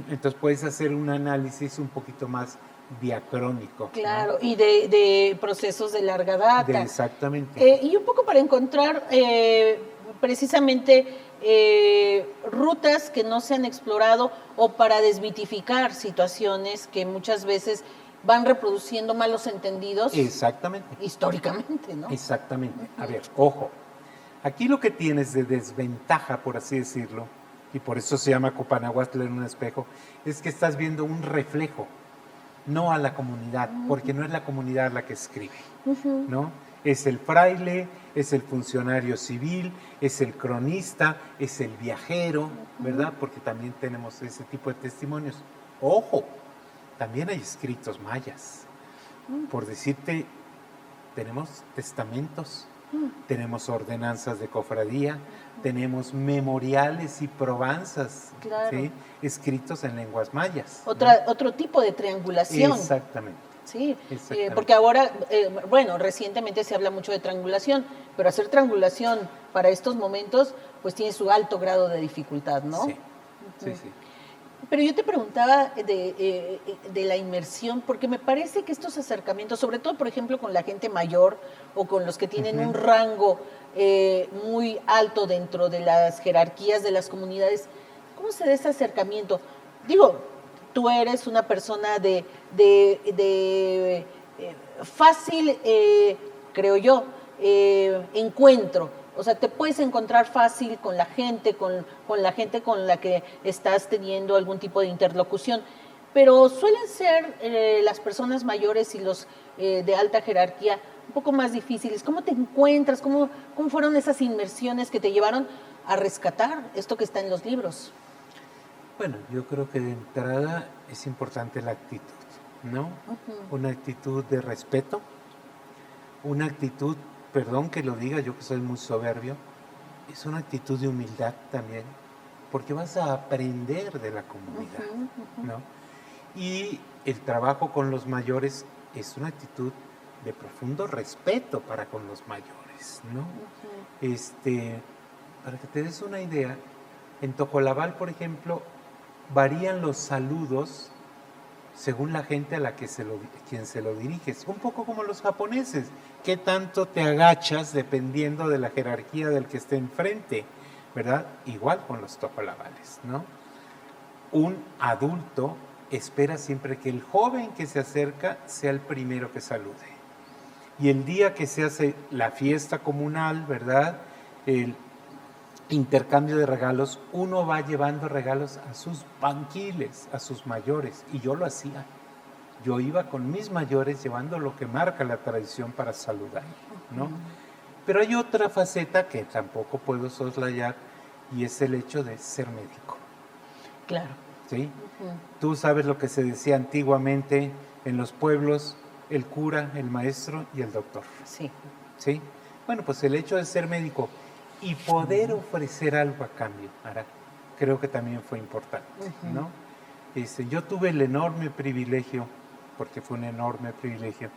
Entonces puedes hacer un análisis un poquito más diacrónico. Claro, ¿no? y de procesos de larga data. Exactamente. Y un poco para encontrar precisamente rutas que no se han explorado o para desmitificar situaciones que muchas veces van reproduciendo malos entendidos. Exactamente. Históricamente, ¿no? Exactamente. A ver, ojo. Aquí lo que tienes de desventaja, por así decirlo, y por eso se llama Copanahuatl en un espejo, es que estás viendo un reflejo, no a la comunidad, porque no es la comunidad la que escribe, ¿no? Es el fraile, es el funcionario civil, es el cronista, es el viajero, ¿verdad? Porque también tenemos ese tipo de testimonios. Ojo, también hay escritos mayas. Por decirte, tenemos testamentos, tenemos ordenanzas de cofradía, tenemos memoriales y probanzas, Claro. ¿sí? Escritos en lenguas mayas. Otro tipo de triangulación. Exactamente. Sí, Exactamente. porque ahora, bueno, recientemente se habla mucho de triangulación, pero hacer triangulación para estos momentos, pues tiene su alto grado de dificultad, ¿no? Sí, sí, sí. Pero yo te preguntaba de la inmersión, porque me parece que estos acercamientos, sobre todo, por ejemplo, con la gente mayor o con los que tienen un rango muy alto dentro de las jerarquías de las comunidades, ¿cómo se da ese acercamiento? Digo, tú eres una persona de fácil, creo yo, encuentro. O sea, te puedes encontrar fácil con la gente, con la gente con la que estás teniendo algún tipo de interlocución. Pero suelen ser las personas mayores y los de alta jerarquía un poco más difíciles. ¿Cómo te encuentras? ¿Cómo fueron esas inmersiones que te llevaron a rescatar esto que está en los libros? Bueno, yo creo que de entrada es importante la actitud, ¿no? Una actitud de respeto, una actitud, perdón que lo diga, yo que soy muy soberbio, es una actitud de humildad también, porque vas a aprender de la comunidad, ¿no? Y el trabajo con los mayores es una actitud de profundo respeto para con los mayores, ¿no? Para que te des una idea, en Tojolabal, por ejemplo, varían los saludos según la gente a la que quien se lo diriges. Un poco como los japoneses. ¿Qué tanto te agachas dependiendo de la jerarquía del que esté enfrente? ¿Verdad? Igual con los tojolabales, ¿no? Un adulto espera siempre que el joven que se acerca sea el primero que salude. Y el día que se hace la fiesta comunal, ¿verdad? El intercambio de regalos, uno va llevando regalos a sus banquiles, a sus mayores, y yo lo hacía. Yo iba con mis mayores llevando lo que marca la tradición para saludar, ¿no? Pero hay otra faceta que tampoco puedo soslayar y es el hecho de ser médico. Claro. ¿Sí? Tú sabes lo que se decía antiguamente en los pueblos, el cura, el maestro y el doctor. Sí. ¿Sí? Bueno, pues el hecho de ser médico y poder ofrecer algo a cambio, Ara, creo que también fue importante, ¿no? Yo tuve el enorme privilegio, porque fue un enorme privilegio,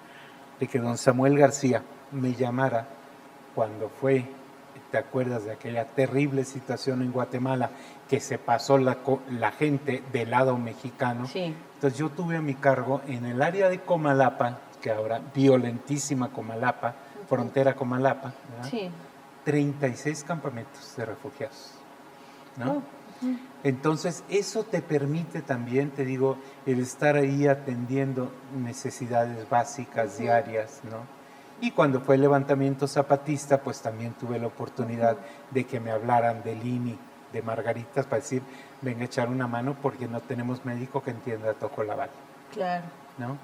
de que don Samuel García me llamara cuando fue, ¿te acuerdas de aquella terrible situación en Guatemala que se pasó la gente del lado mexicano? Sí. Entonces yo tuve a mi cargo en el área de Comalapa, que ahora violentísima Comalapa, frontera Comalapa, ¿verdad? Sí. 36 campamentos de refugiados, ¿no? Entonces, eso te permite también, te digo, el estar ahí atendiendo necesidades básicas, diarias, ¿no? Y cuando fue el levantamiento zapatista, pues también tuve la oportunidad de que me hablaran del INI, de Margaritas, para decir, venga a echar una mano porque no tenemos médico que entienda Tojolabal. Claro. ¿No?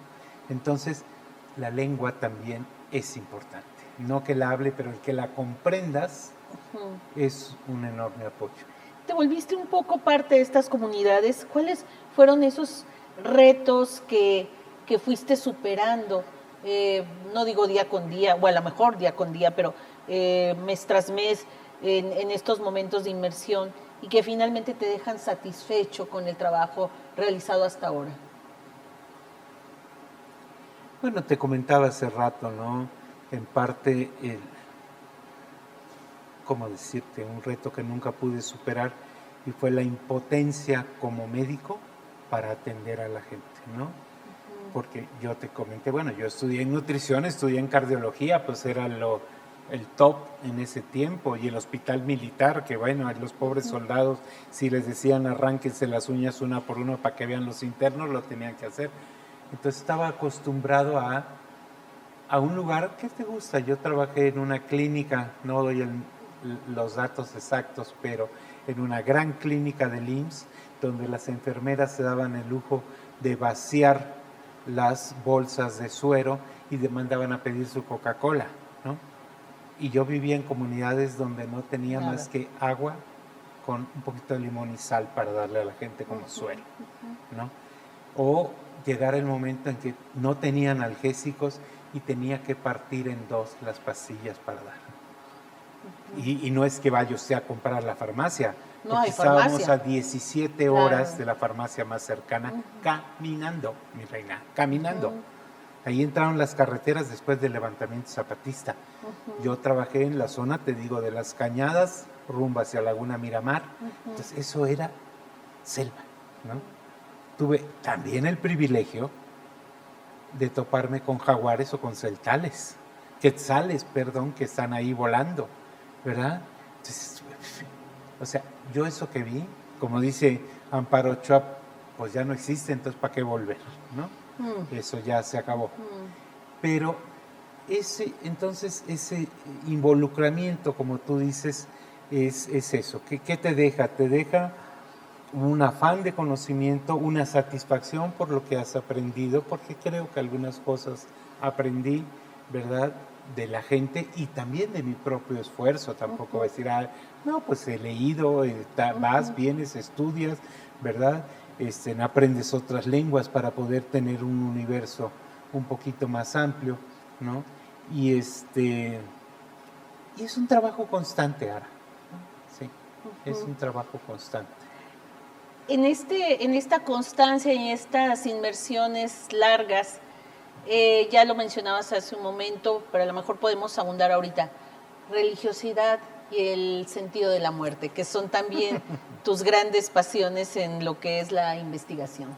Entonces, la lengua también es importante. No que la hable, pero el que la comprendas es un enorme apoyo. Te volviste un poco parte de estas comunidades. ¿Cuáles fueron esos retos que fuiste superando? No digo día con día, o a lo mejor día con día, pero mes tras mes, en estos momentos de inmersión, y que finalmente te dejan satisfecho con el trabajo realizado hasta ahora. Bueno, te comentaba hace rato, ¿no? En parte, ¿cómo decirte? Un reto que nunca pude superar y fue la impotencia como médico para atender a la gente, ¿no? Porque yo te comenté, bueno, yo estudié en nutrición, estudié en cardiología, pues era el top en ese tiempo, y el hospital militar, que bueno, a los pobres soldados, si les decían arránquense las uñas una por una para que vean los internos, lo tenían que hacer. Entonces estaba acostumbrado a un lugar, ¿qué te gusta? Yo trabajé en una clínica, no doy los datos exactos, pero en una gran clínica del IMSS, donde las enfermeras se daban el lujo de vaciar las bolsas de suero y mandaban a pedir su Coca-Cola, ¿no? Y yo vivía en comunidades donde no tenía más que agua con un poquito de limón y sal para darle a la gente como suero, ¿no? O llegar el momento en que no tenía analgésicos y tenía que partir en dos las pastillas para dar. Y no es que vaya usted a comprar a la farmacia, No porque hay estábamos farmacia. a 17 horas de la farmacia más cercana, caminando, mi reina, caminando. Ahí entraron las carreteras después del levantamiento zapatista. Yo trabajé en la zona, te digo, de las Cañadas, rumbo hacia Laguna Miramar. Entonces, eso era selva, ¿no? Tuve también el privilegio de toparme con jaguares o con celtales, quetzales, perdón, que están ahí volando, ¿verdad? Entonces, o sea, yo eso que vi, como dice Amparo Ochoa, pues ya no existe, entonces ¿para qué volver? ¿No? Eso ya se acabó. Pero ese involucramiento, como tú dices, es eso. ¿Qué te deja? Te deja un afán de conocimiento, una satisfacción por lo que has aprendido, porque creo que algunas cosas aprendí, ¿verdad?, de la gente y también de mi propio esfuerzo. Tampoco voy a decir, no, pues he leído, vas, vienes, estudias, ¿verdad? Aprendes otras lenguas para poder tener un universo un poquito más amplio, ¿no? Y es un trabajo constante, Ara, ¿no? Sí, es un trabajo constante. En esta constancia, en estas inmersiones largas, ya lo mencionabas hace un momento, pero a lo mejor podemos abundar ahorita, religiosidad y el sentido de la muerte, que son también tus grandes pasiones en lo que es la investigación.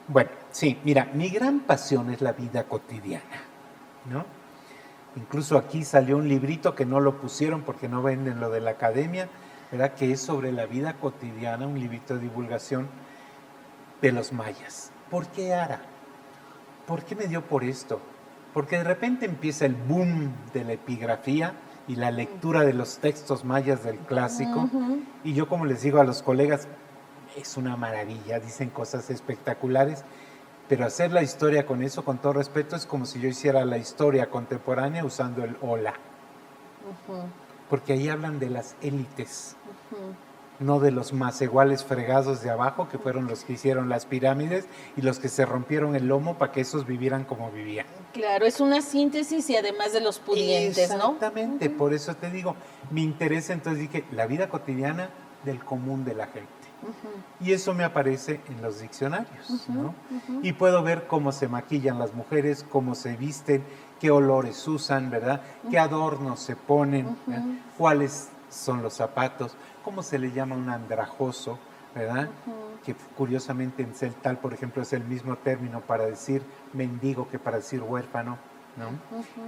Bueno, sí, mira, mi gran pasión es la vida cotidiana, ¿no? Incluso aquí salió un librito que no lo pusieron porque no venden lo de la academia, ¿verdad?, que es sobre la vida cotidiana, un librito de divulgación de los mayas. ¿Por qué, Ara? ¿Por qué me dio por esto? Porque de repente empieza el boom de la epigrafía y la lectura de los textos mayas del clásico, y yo, como les digo a los colegas, es una maravilla, dicen cosas espectaculares, pero hacer la historia con eso, con todo respeto, es como si yo hiciera la historia contemporánea usando el hola. Porque ahí hablan de las élites, no de los más iguales fregados de abajo, que fueron los que hicieron las pirámides y los que se rompieron el lomo para que esos vivieran como vivían. Claro, es una síntesis y además de los pudientes, ¿no? Exactamente, por eso te digo, mi interés, entonces dije, la vida cotidiana del común de la gente. Y eso me aparece en los diccionarios, ¿no? Y puedo ver cómo se maquillan las mujeres, cómo se visten, qué olores usan, ¿verdad? Qué adornos se ponen, cuáles son los zapatos, cómo se le llama un andrajoso, ¿verdad? Que curiosamente en celtal, por ejemplo, es el mismo término para decir mendigo que para decir huérfano, ¿no?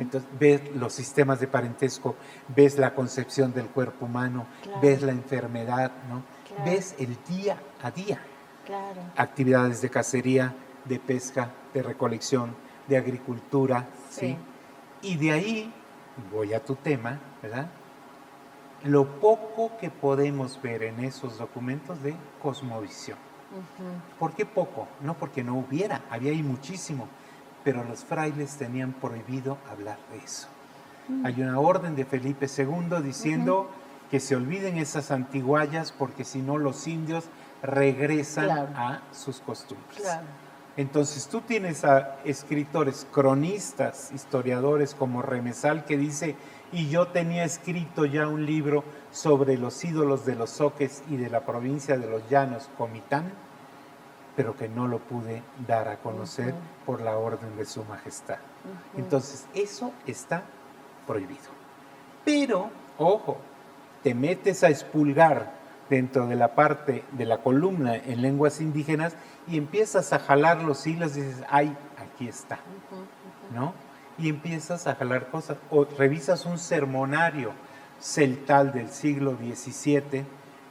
Entonces ves los sistemas de parentesco, ves la concepción del cuerpo humano, ves la enfermedad, ¿no? Claro. ves el día a día. Claro. Actividades de cacería, de pesca, de recolección, de agricultura, ¿sí? Y de ahí, voy a tu tema, ¿verdad? Lo poco que podemos ver en esos documentos de cosmovisión. ¿Por qué poco? No porque no hubiera, había ahí muchísimo, pero los frailes tenían prohibido hablar de eso. Hay una orden de Felipe II diciendo que se olviden esas antiguallas porque si no los indios regresan a sus costumbres. Claro. Entonces tú tienes a escritores, cronistas, historiadores como Remesal que dice, y yo tenía escrito ya un libro sobre los ídolos de los zoques y de la provincia de los Llanos, Comitán, pero que no lo pude dar a conocer por la orden de su majestad. Entonces eso está prohibido. Pero, ojo, te metes a expulgar dentro de la parte de la columna en lenguas indígenas y empiezas a jalar los hilos y dices, ay, aquí está, ¿no? Y empiezas a jalar cosas. O revisas un sermonario celtal del siglo XVII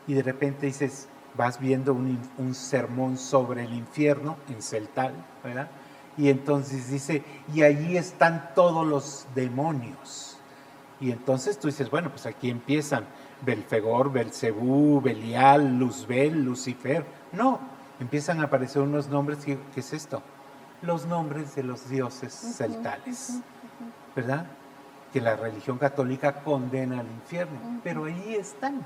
y de repente dices, vas viendo un sermón sobre el infierno en celtal, ¿verdad? Y entonces dice, y allí están todos los demonios. Y entonces tú dices, bueno, pues aquí empiezan Belfegor, Belcebú, Belial, Luzbel, Lucifer. No, empiezan a aparecer unos nombres, ¿qué es esto? Los nombres de los dioses celtales, ¿verdad? Que la religión católica condena al infierno, pero ahí están,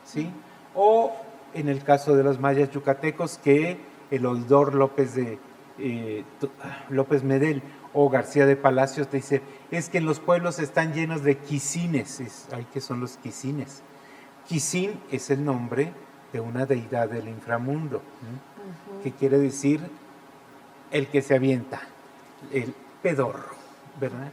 ¿sí? O en el caso de los mayas yucatecos, que el oidor López Medel o García de Palacios te dice, es que en los pueblos están llenos de quisines. ¿Qué son los quisines? Quisin es el nombre de una deidad del inframundo, que quiere decir el que se avienta, el pedorro, ¿verdad?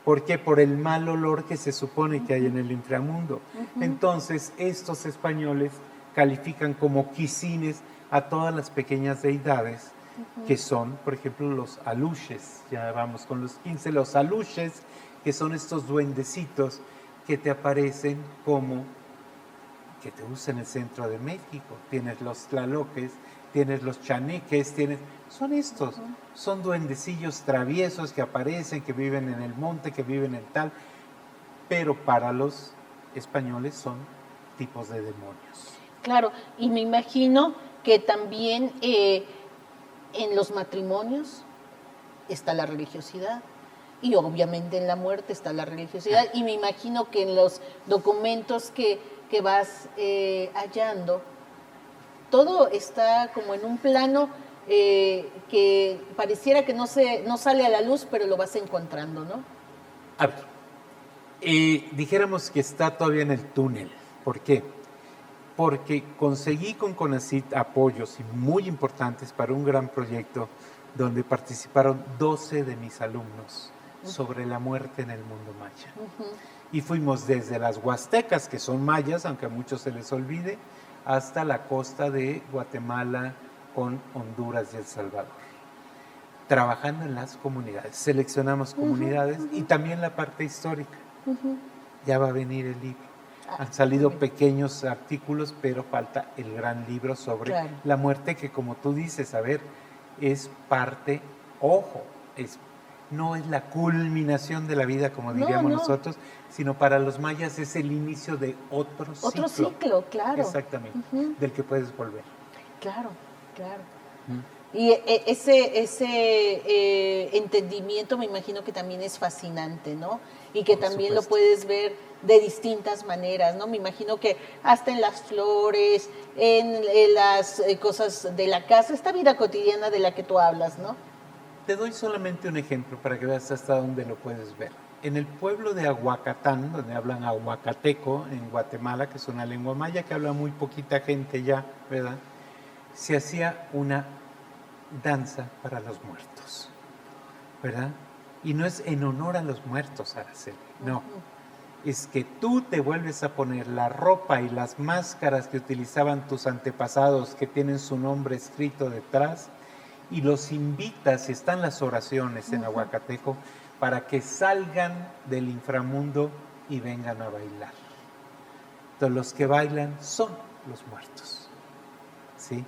Porque por el mal olor que se supone que hay en el inframundo. Entonces, estos españoles califican como quisines a todas las pequeñas deidades que son, por ejemplo, los aluches. Ya vamos con los 15, los aluches, que son estos duendecitos que te aparecen como que te usan en el centro de México. Tienes los tlaloques, tienes los chaneques, son estos, son duendecillos traviesos que aparecen, que viven en el monte, que viven en tal, pero para los españoles son tipos de demonios. Claro, y me imagino que también en los matrimonios está la religiosidad y obviamente en la muerte está la religiosidad y me imagino que en los documentos que vas hallando, todo está como en un plano que pareciera que no sale a la luz, pero lo vas encontrando, ¿no? A ver, dijéramos que está todavía en el túnel. ¿Por qué? Porque conseguí con CONACYT apoyos muy importantes para un gran proyecto donde participaron 12 de mis alumnos sobre la muerte en el mundo maya. Y fuimos desde las huastecas, que son mayas, aunque a muchos se les olvide, hasta la costa de Guatemala con Honduras y El Salvador. Trabajando en las comunidades, seleccionamos comunidades y también la parte histórica. Ya va a venir el libro. Han salido pequeños artículos, pero falta el gran libro sobre la muerte, que como tú dices, a ver, es parte, ojo, no es la culminación de la vida, como diríamos nosotros, sino para los mayas es el inicio de otro ciclo. Otro ciclo, claro. Exactamente, del que puedes volver. Claro, claro. Y ese entendimiento me imagino que también es fascinante, ¿no? Y que también lo puedes ver de distintas maneras, ¿no? Me imagino que hasta en las flores, en las cosas de la casa, esta vida cotidiana de la que tú hablas, ¿no? Te doy solamente un ejemplo para que veas hasta dónde lo puedes ver. En el pueblo de Ahuacatán, donde hablan ahuacateco, en Guatemala, que es una lengua maya que habla muy poquita gente ya, ¿verdad? Se hacía una danza para los muertos, ¿verdad? Y no es en honor a los muertos, Araceli, no. Es que tú te vuelves a poner la ropa y las máscaras que utilizaban tus antepasados, que tienen su nombre escrito detrás, y los invitas, y están las oraciones en ahuacateco, para que salgan del inframundo y vengan a bailar. Entonces los que bailan son los muertos, ¿sí?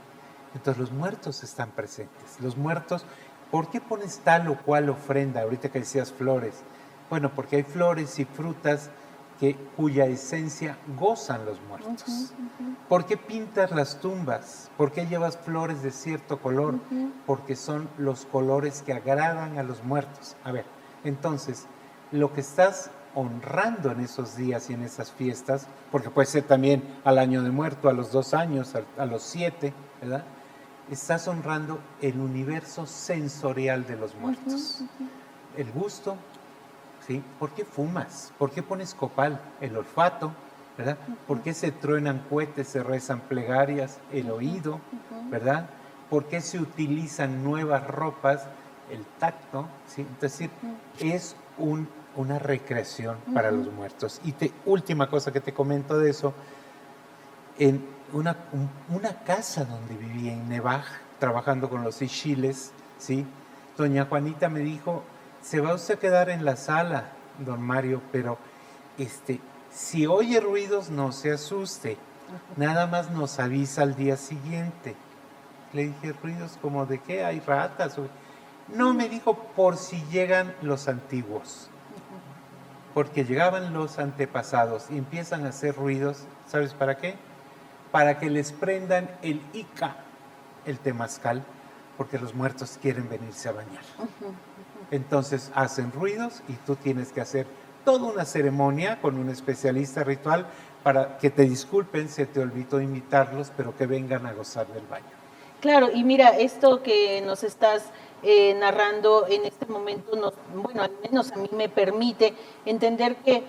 Entonces los muertos están presentes. Los muertos, ¿por qué pones tal o cual ofrenda? Ahorita que decías flores. Bueno, porque hay flores y frutas cuya esencia gozan los muertos. ¿Por qué pintas las tumbas? ¿Por qué llevas flores de cierto color? Porque son los colores que agradan a los muertos. A ver, entonces, lo que estás honrando en esos días y en esas fiestas, porque puede ser también al año de muerto, a los 2 años, a los 7, ¿verdad? Estás honrando el universo sensorial de los muertos. El gusto, ¿sí? ¿Por qué fumas? ¿Por qué pones copal? El olfato, ¿verdad? ¿Por qué se truenan cohetes, se rezan plegarias? El oído, ¿verdad? ¿Por qué se utilizan nuevas ropas? El tacto, ¿sí? Es decir, es una recreación para los muertos. Y última cosa que te comento de eso, en una casa donde vivía en Nevaj, trabajando con los Ixiles, ¿sí? Doña Juanita me dijo, se va usted a quedar en la sala, don Mario, pero si oye ruidos no se asuste, nada más nos avisa al día siguiente. Le dije, ¿ruidos como de qué? ¿Hay ratas? No, me dijo, por si llegan los antiguos, porque llegaban los antepasados y empiezan a hacer ruidos, ¿sabes para qué? Para que les prendan el Ica, el temazcal, porque los muertos quieren venirse a bañar. Entonces hacen ruidos y tú tienes que hacer toda una ceremonia con un especialista ritual para que te disculpen, se te olvidó invitarlos, pero que vengan a gozar del baño. Claro, y mira, esto que nos estás narrando en este momento, bueno, al menos a mí me permite entender que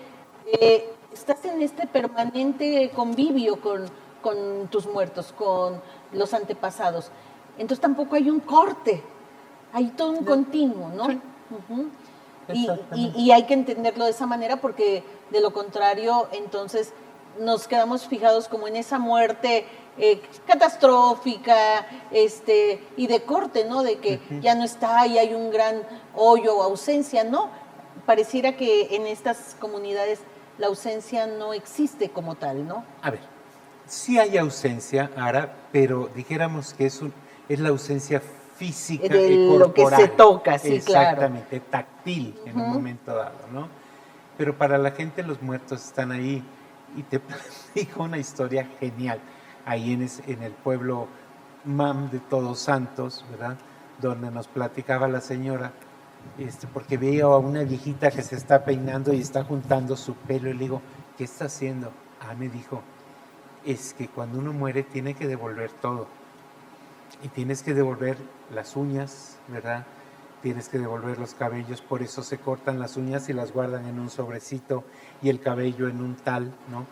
estás en este permanente convivio con tus muertos, con los antepasados. Entonces tampoco hay un corte, hay todo un continuo, ¿no? Sí. Y hay que entenderlo de esa manera porque de lo contrario, entonces nos quedamos fijados como en esa muerte catastrófica y de corte, ¿no? De que ya no está y hay un gran hoyo o ausencia, ¿no? Pareciera que en estas comunidades la ausencia no existe como tal, ¿no? A ver, sí hay ausencia, Ara, pero dijéramos que es la ausencia física de y corporal. Lo que se toca, sí, exactamente, claro. táctil en un momento dado, ¿no? Pero para la gente los muertos están ahí y te platico una historia genial. Ahí en el pueblo Mam de Todos Santos, ¿verdad? Donde nos platicaba la señora, porque veo a una viejita que se está peinando y está juntando su pelo y le digo, ¿qué está haciendo? Me dijo, es que cuando uno muere tiene que devolver todo. Y tienes que devolver las uñas, ¿verdad? Tienes que devolver los cabellos, por eso se cortan las uñas y las guardan en un sobrecito y el cabello en un tal, ¿no?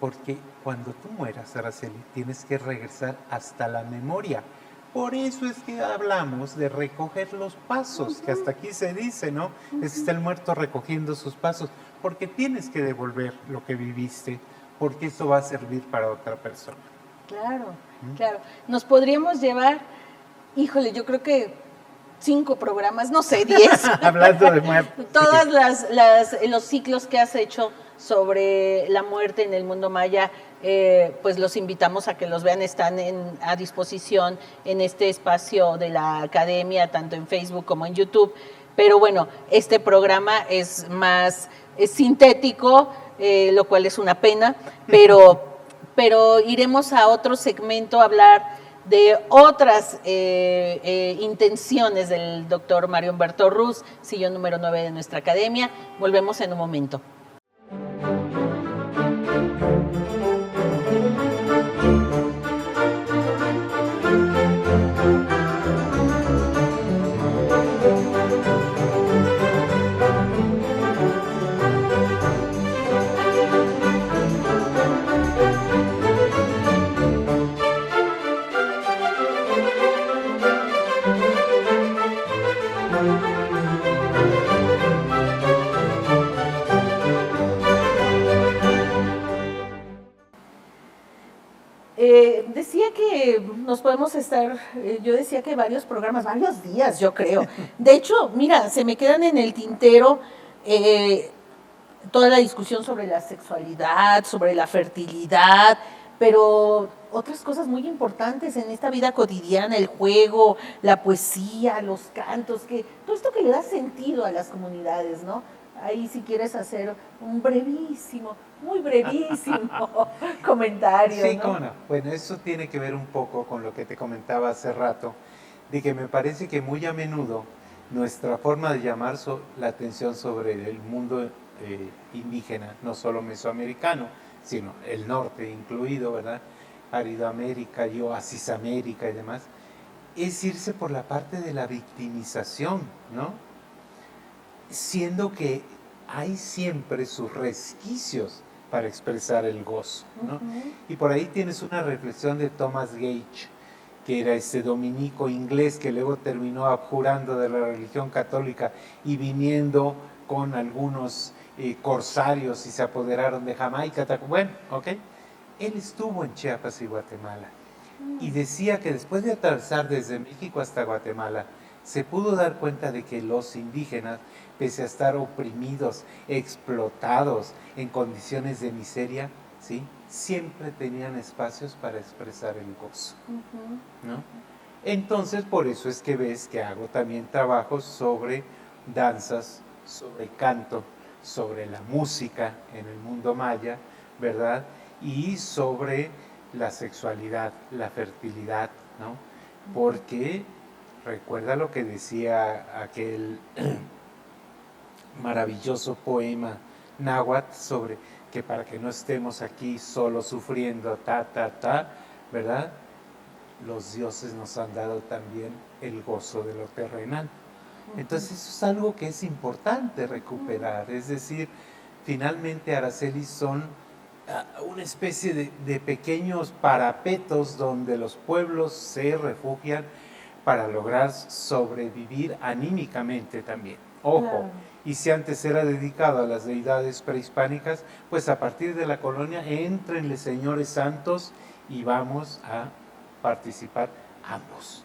Porque cuando tú mueras, Araceli, tienes que regresar hasta la memoria. Por eso es que hablamos de recoger los pasos, que hasta aquí se dice, ¿no? Está el muerto recogiendo sus pasos, porque tienes que devolver lo que viviste, porque eso va a servir para otra persona. Claro, claro. Nos podríamos llevar, híjole, yo creo que 5 programas, no sé, 10. Hablando de muerte. Todas los ciclos que has hecho sobre la muerte en el mundo maya, pues los invitamos a que los vean, están a disposición en este espacio de la academia, tanto en Facebook como en YouTube. Pero bueno, este programa es más sintético, lo cual es una pena, pero iremos a otro segmento a hablar de otras intenciones del doctor Mario Humberto Ruz, sillón número 9 de nuestra academia. Volvemos en un momento. Decía que nos podemos estar, yo decía que varios programas, varios días, yo creo. De hecho, mira, se me quedan en el tintero toda la discusión sobre la sexualidad, sobre la fertilidad, pero otras cosas muy importantes en esta vida cotidiana, el juego, la poesía, los cantos, que todo esto que le da sentido a las comunidades, ¿no? Ahí si quieres hacer un brevísimo, muy brevísimo comentario, Sí, ¿no? cómo no. Bueno, eso tiene que ver un poco con lo que te comentaba hace rato, de que me parece que muy a menudo nuestra forma de llamar la atención sobre el mundo indígena, no solo mesoamericano, sino el norte incluido, ¿verdad? Aridoamérica y Oasis América y demás, es irse por la parte de la victimización, ¿no? Siendo que hay siempre sus resquicios para expresar el gozo, ¿no? Y por ahí tienes una reflexión de Thomas Gage, que era este dominico inglés que luego terminó abjurando de la religión católica y viniendo con algunos corsarios y se apoderaron de Jamaica. Bueno, ok. Él estuvo en Chiapas y Guatemala y decía que después de atravesar desde México hasta Guatemala, se pudo dar cuenta de que los indígenas, pese a estar oprimidos, explotados, en condiciones de miseria, ¿sí?, siempre tenían espacios para expresar el gozo, ¿no? Entonces, por eso es que ves que hago también trabajos sobre danzas, sobre canto, sobre la música en el mundo maya, ¿verdad? Y sobre la sexualidad, la fertilidad, ¿no? Porque recuerda lo que decía aquel maravilloso poema náhuatl sobre que para que no estemos aquí solo sufriendo, ¿verdad? Los dioses nos han dado también el gozo de lo terrenal. Entonces eso es algo que es importante recuperar, es decir, finalmente, Araceli, son una especie de pequeños parapetos donde los pueblos se refugian para lograr sobrevivir anímicamente también. Ojo, claro. Y si antes era dedicado a las deidades prehispánicas, pues a partir de la colonia, éntrenle señores santos y vamos a participar ambos.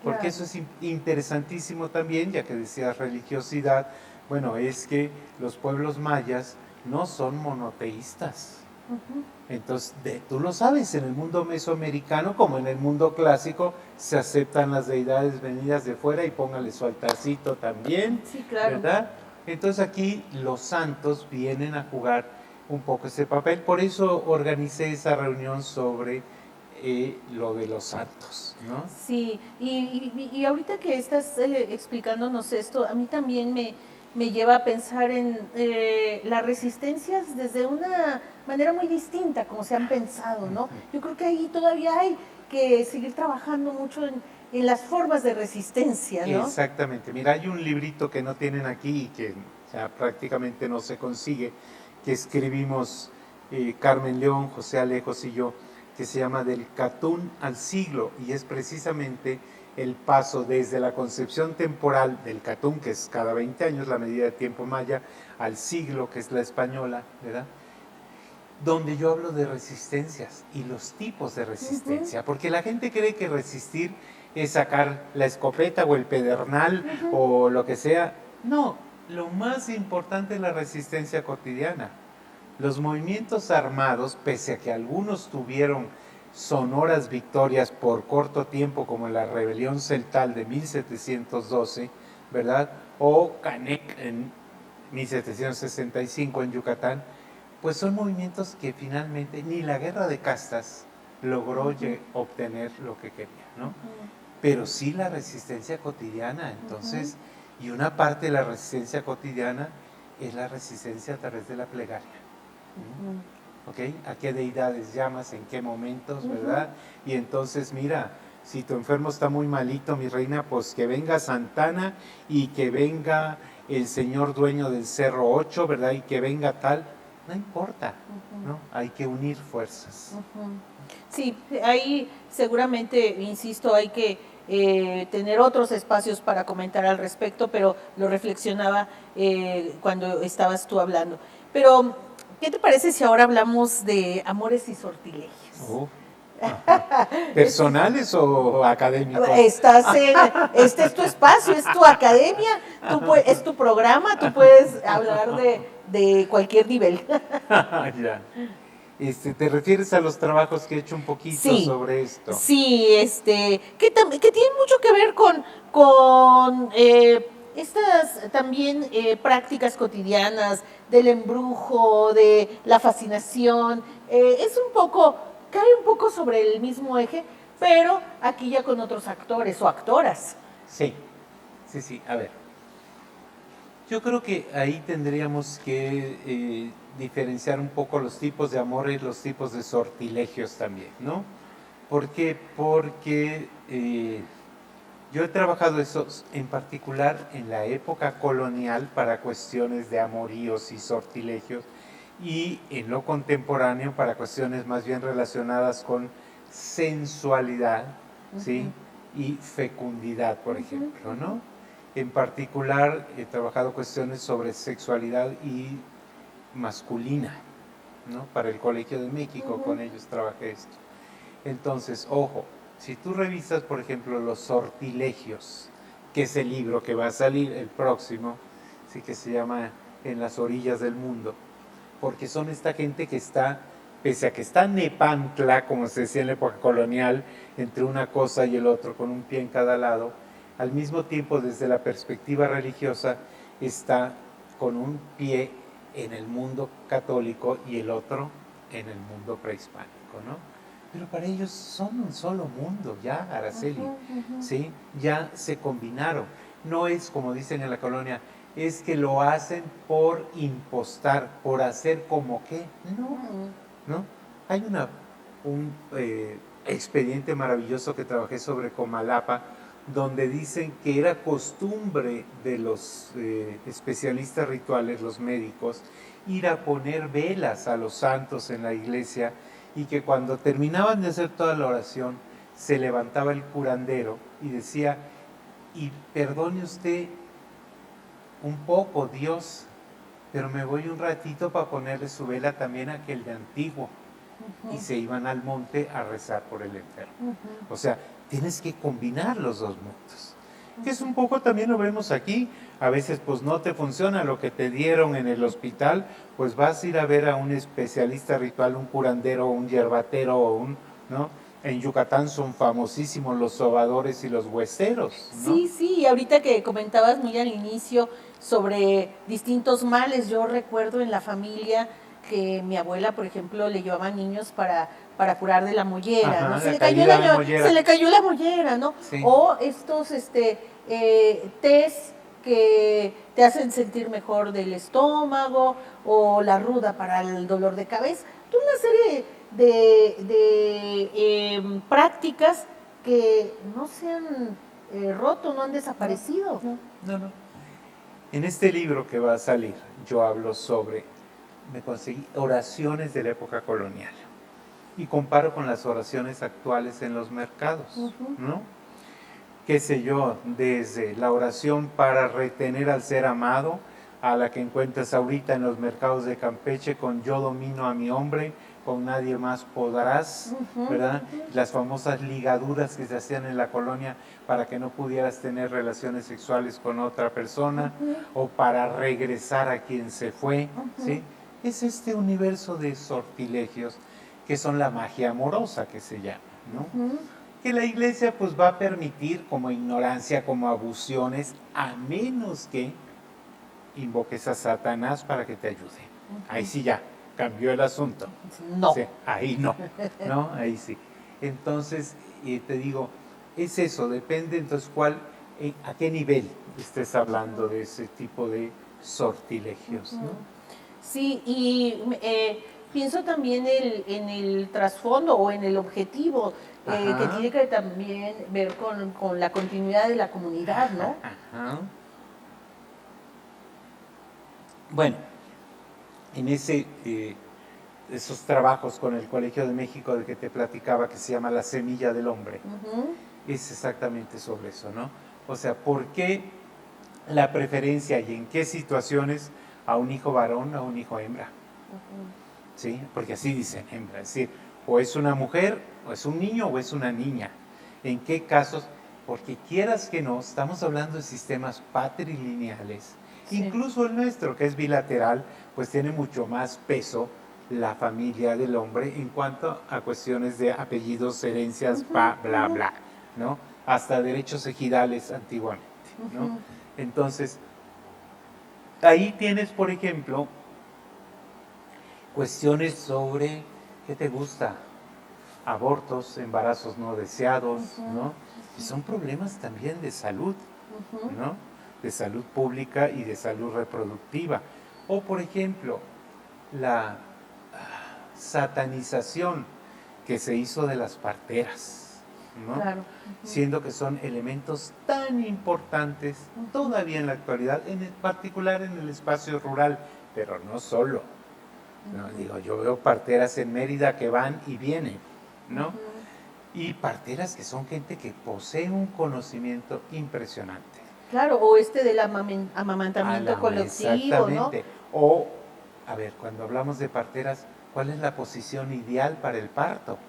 Porque claro, eso es interesantísimo también, ya que decías religiosidad. Bueno, es que los pueblos mayas no son monoteístas. Entonces, tú lo sabes, en el mundo mesoamericano como en el mundo clásico se aceptan las deidades venidas de fuera y póngale su altarcito también, sí, claro, ¿verdad? Entonces aquí los santos vienen a jugar un poco ese papel, por eso organicé esa reunión sobre lo de los santos, ¿no? Sí, y ahorita que estás explicándonos esto, a mí también me lleva a pensar en las resistencias desde una manera muy distinta, como se han pensado, ¿no? Yo creo que ahí todavía hay que seguir trabajando mucho en las formas de resistencia, ¿no? Exactamente. Mira, hay un librito que no tienen aquí y que ya prácticamente no se consigue, que escribimos Carmen León, José Alejos y yo, que se llama Del Catún al Siglo, y es precisamente el paso desde la concepción temporal del Catún, que es cada 20 años la medida de tiempo maya, al siglo, que es la española, ¿verdad? Donde yo hablo de resistencias y los tipos de resistencia, porque la gente cree que resistir es sacar la escopeta o el pedernal o lo que sea. No, lo más importante es la resistencia cotidiana. Los movimientos armados, pese a que algunos tuvieron sonoras victorias por corto tiempo, como la rebelión celtal de 1712, ¿verdad? O Canek en 1765 en Yucatán, pues son movimientos que finalmente ni la guerra de castas logró obtener lo que quería, ¿no? Pero sí la resistencia cotidiana, entonces, y una parte de la resistencia cotidiana es la resistencia a través de la plegaria. ¿Ok? ¿A qué deidades llamas? ¿En qué momentos? ¿Verdad? Y entonces, mira, si tu enfermo está muy malito, mi reina, pues que venga Santana y que venga el señor dueño del Cerro 8, ¿verdad? Y que venga tal, no importa, ¿no? Hay que unir fuerzas. Sí, ahí seguramente, insisto, hay que tener otros espacios para comentar al respecto, pero lo reflexionaba cuando estabas tú hablando. Pero, ¿qué te parece si ahora hablamos de amores y sortilegios? ¿Personales o académicos? Este es tu espacio, es tu academia, es tu programa, tú puedes hablar de cualquier nivel. Ya. ¿Te refieres a los trabajos que he hecho un poquito Sí, sobre esto? sí, que tienen mucho que ver con estas también prácticas cotidianas del embrujo, de la fascinación. Es un poco, cae un poco sobre el mismo eje, pero aquí ya con otros actores o actoras. Sí, sí, sí. A ver, yo creo que ahí tendríamos que diferenciar un poco los tipos de amor y los tipos de sortilegios también, ¿no? ¿Por qué? Porque yo he trabajado esos en particular en la época colonial para cuestiones de amoríos y sortilegios, y en lo contemporáneo para cuestiones más bien relacionadas con sensualidad, ¿sí? Y fecundidad, por ejemplo, ¿no? En particular he trabajado cuestiones sobre sexualidad y masculina, ¿no? Para el Colegio de México, con ellos trabajé esto. Entonces, ojo, si tú revisas, por ejemplo, Los Sortilegios, que es el libro que va a salir el próximo, sí, que se llama En las orillas del mundo, porque son esta gente que está, pese a que está Nepantla, como se decía en la época colonial, entre una cosa y el otro, con un pie en cada lado, al mismo tiempo desde la perspectiva religiosa está con un pie en el mundo católico y el otro en el mundo prehispánico, ¿no? Pero para ellos son un solo mundo, ya, Araceli, ¿sí? Ya se combinaron. No es, como dicen en la colonia, es que lo hacen por impostar, por hacer como que, no, ¿no? Hay un expediente maravilloso que trabajé sobre Comalapa, donde dicen que era costumbre de los especialistas rituales, los médicos, ir a poner velas a los santos en la iglesia, y que cuando terminaban de hacer toda la oración, se levantaba el curandero y decía, y perdone usted un poco, Dios, pero me voy un ratito para ponerle su vela también a aquel de antiguo. Y se iban al monte a rezar por el enfermo. O sea, tienes que combinar los dos mundos. Que es un poco, también lo vemos aquí, a veces pues no te funciona lo que te dieron en el hospital, pues vas a ir a ver a un especialista ritual, un curandero, un yerbatero, o ¿no? En Yucatán son famosísimos los sobadores y los hueseros, ¿no? Sí, sí, ahorita que comentabas muy al inicio sobre distintos males, yo recuerdo en la familia que mi abuela, por ejemplo, le llevaba niños para curar de la mollera, Ajá, ¿no? se le cayó la mollera, ¿no? Sí. O estos tés que te hacen sentir mejor del estómago, o la ruda para el dolor de cabeza. Una serie de prácticas que no se han roto, no han desaparecido. No. En este libro que va a salir, yo hablo sobre, me conseguí oraciones de la época colonial y comparo con las oraciones actuales en los mercados, ¿no? Qué sé yo, desde la oración para retener al ser amado, a la que encuentras ahorita en los mercados de Campeche con yo domino a mi hombre, con nadie más podrás, ¿verdad? Las famosas ligaduras que se hacían en la colonia para que no pudieras tener relaciones sexuales con otra persona, o para regresar a quien se fue, ¿sí? Es este universo de sortilegios que son la magia amorosa, que se llama, ¿no? Que la iglesia pues va a permitir como ignorancia, como abusiones, a menos que invoques a Satanás para que te ayude. Ahí sí ya, cambió el asunto. No. Sí, ahí no, ¿no? Ahí sí. Entonces, te digo, es eso, depende entonces a qué nivel estés hablando de ese tipo de sortilegios, ¿no? Sí, y pienso también en el trasfondo o en el objetivo, que tiene que también ver con la continuidad de la comunidad, ¿no? Ajá. Bueno, en esos trabajos con el Colegio de México de que te platicaba, que se llama La Semilla del Hombre, es exactamente sobre eso, ¿no? O sea, ¿por qué la preferencia y en qué situaciones a un hijo varón, a un hijo hembra? ¿Sí? Porque así dicen hembra, es decir, o es una mujer, o es un niño, o es una niña. ¿En qué casos? Porque quieras que no, estamos hablando de sistemas patrilineales. Sí. Incluso el nuestro, que es bilateral, pues tiene mucho más peso la familia del hombre en cuanto a cuestiones de apellidos, herencias, bla, bla, bla, ¿no? Hasta derechos ejidales antiguamente, ¿no? Entonces, ahí tienes, por ejemplo, cuestiones sobre, ¿qué te gusta? Abortos, embarazos no deseados, ¿no? Y son problemas también de salud, ¿no? De salud pública y de salud reproductiva. O, por ejemplo, la satanización que se hizo de las parteras, ¿no? Claro. Siendo que son elementos tan importantes todavía en la actualidad, en particular en el espacio rural, pero no solo. ¿No? Digo, yo veo parteras en Mérida que van y vienen, ¿no? Y parteras que son gente que posee un conocimiento impresionante. Claro, o del amamantamiento colectivo, exactamente. ¿no? O, a ver, cuando hablamos de parteras, ¿cuál es la posición ideal para el parto?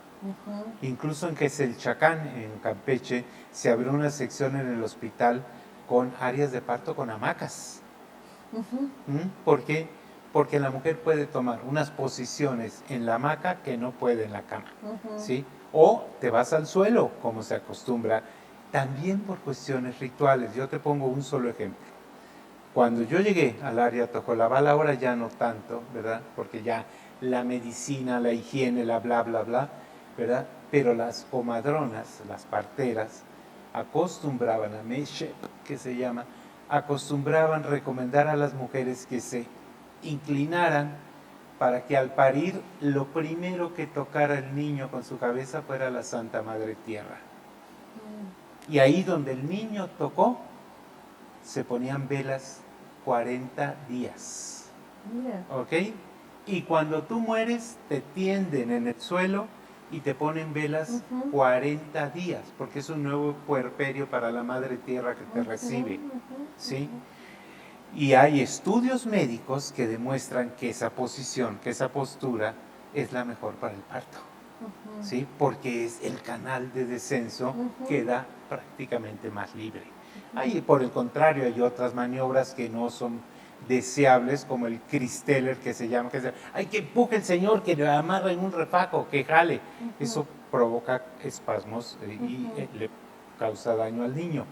Incluso en Queselchacán, en Campeche, se abrió una sección en el hospital con áreas de parto con hamacas. ¿Por qué? Porque la mujer puede tomar unas posiciones en la hamaca que no puede en la cama, ¿sí? O te vas al suelo, como se acostumbra, también por cuestiones rituales. Yo te pongo un solo ejemplo. Cuando yo llegué al área Tojolabal, ahora ya no tanto, ¿verdad? Porque ya la medicina, la higiene, la bla, bla, bla, ¿verdad? Pero las comadronas, las parteras, acostumbraban a Meche, que se llama, acostumbraban recomendar a las mujeres que se inclinaran para que al parir lo primero que tocara el niño con su cabeza fuera la Santa Madre Tierra. Y ahí donde el niño tocó, se ponían velas 40 días. ¿Ok? Y cuando tú mueres, te tienden en el suelo y te ponen velas 40 días, porque es un nuevo puerperio para la Madre Tierra que te recibe. ¿Sí? Y hay estudios médicos que demuestran que esa posición, que esa postura es la mejor para el parto. ¿Sí? Porque es el canal de descenso queda prácticamente más libre. Hay, por el contrario, hay otras maniobras que no son deseables, como el Christeller, que se llama, ¡ay, que empuje el señor, que le amarra en un refajo, que jale! Eso provoca espasmos y le causa daño al niño.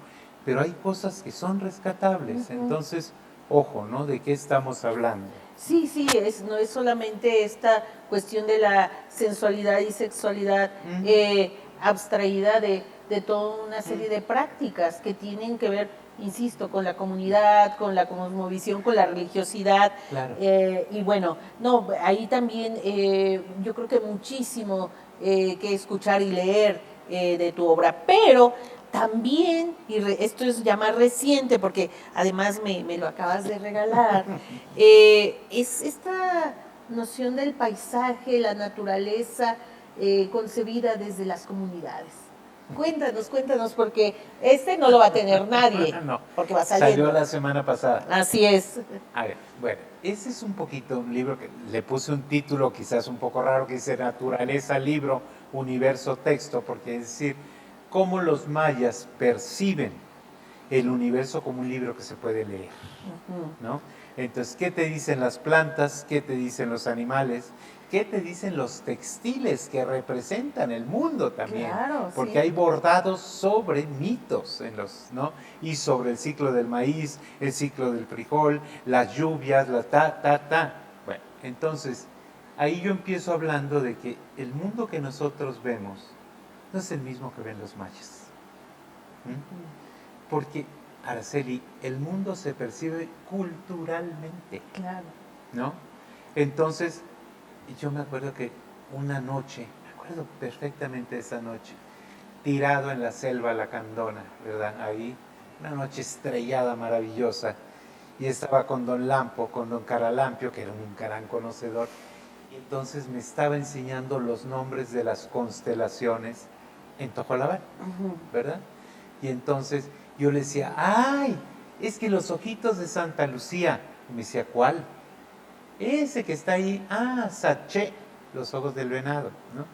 Pero hay cosas que son rescatables, entonces, ojo, ¿no? ¿De qué estamos hablando? Sí, sí, no es solamente esta cuestión de la sensualidad y sexualidad abstraída de toda una serie de prácticas que tienen que ver, insisto, con la comunidad, con la cosmovisión, con la religiosidad. Claro. Y bueno, no, ahí también yo creo que muchísimo que escuchar y leer de tu obra, pero también, y esto es ya más reciente porque además me lo acabas de regalar, es esta noción del paisaje, la naturaleza concebida desde las comunidades. Cuéntanos, porque no lo va a tener nadie, no, porque va saliendo. Salió la semana pasada. Así es. A ver, bueno, ese es un poquito un libro que le puse un título quizás un poco raro que dice Naturaleza, libro, universo, texto, porque es decir, cómo los mayas perciben el universo como un libro que se puede leer, ¿no? Entonces, ¿qué te dicen las plantas? ¿Qué te dicen los animales? ¿Qué te dicen los textiles que representan el mundo también? Claro, porque sí. hay bordados sobre mitos en los, ¿no? Y sobre el ciclo del maíz, el ciclo del frijol, las lluvias, la ta. Bueno, entonces, ahí yo empiezo hablando de que el mundo que nosotros vemos no es el mismo que ven los mayas. Porque, Araceli, el mundo se percibe culturalmente. Claro. ¿No? Entonces, yo me acuerdo que una noche, me acuerdo perfectamente de esa noche, tirado en la selva Lacandona, ¿verdad? Ahí, una noche estrellada, maravillosa, y estaba con don Lampo, con don Caralampio, que era un gran conocedor, y entonces me estaba enseñando los nombres de las constelaciones en Tojolabal, ¿verdad? Y entonces yo le decía, ¡ay! Es que los ojitos de Santa Lucía. Y me decía, ¿cuál? Ese que está ahí, Saché, los ojos del venado, ¿no?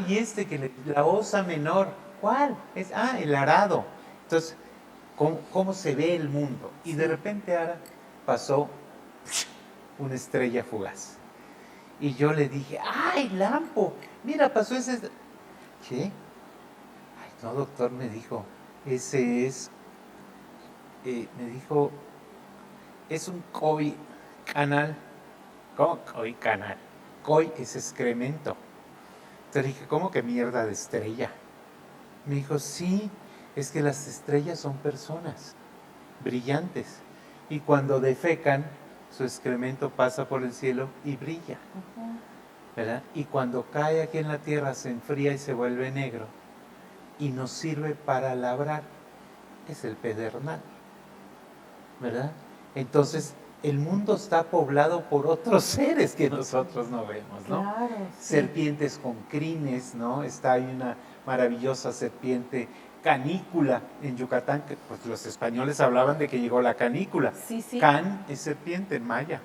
Y este que la osa menor, ¿cuál? El arado. Entonces, ¿cómo se ve el mundo? Y de repente ahora pasó una estrella fugaz. Y yo le dije, ¡ay, Lampo! Mira, pasó ese... ¿Qué? Ay, no, doctor, me dijo, ese es... me dijo, es un koi canal. ¿Cómo koi canal? Koi es excremento. Entonces dije, ¿cómo que mierda de estrella? Me dijo, sí, es que las estrellas son personas brillantes. Y cuando defecan, su excremento pasa por el cielo y brilla. ¿Verdad? Y cuando cae aquí en la tierra se enfría y se vuelve negro. Y nos sirve para labrar. Es el pedernal. ¿Verdad? Entonces, el mundo está poblado por otros seres que nosotros no vemos, ¿no? Claro, sí. Serpientes con crines, ¿no? Está ahí una maravillosa serpiente canícula en Yucatán, que pues los españoles hablaban de que llegó la canícula. Sí, sí. Can es serpiente en maya,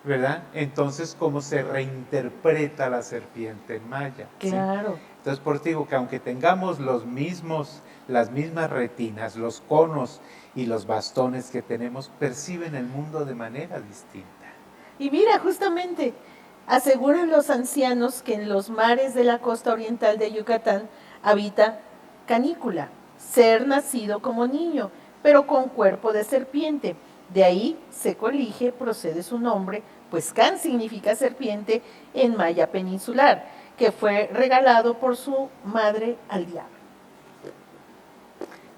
¿verdad? Entonces, ¿cómo se reinterpreta la serpiente en maya? ¿sí? Claro. Entonces, por eso digo que aunque tengamos las mismas retinas, los conos y los bastones que tenemos, perciben el mundo de manera distinta. Y mira, justamente, aseguran los ancianos que en los mares de la costa oriental de Yucatán habita canícula, ser nacido como niño, pero con cuerpo de serpiente. De ahí se colige, procede su nombre, pues Can significa serpiente en maya peninsular, que fue regalado por su madre al diablo.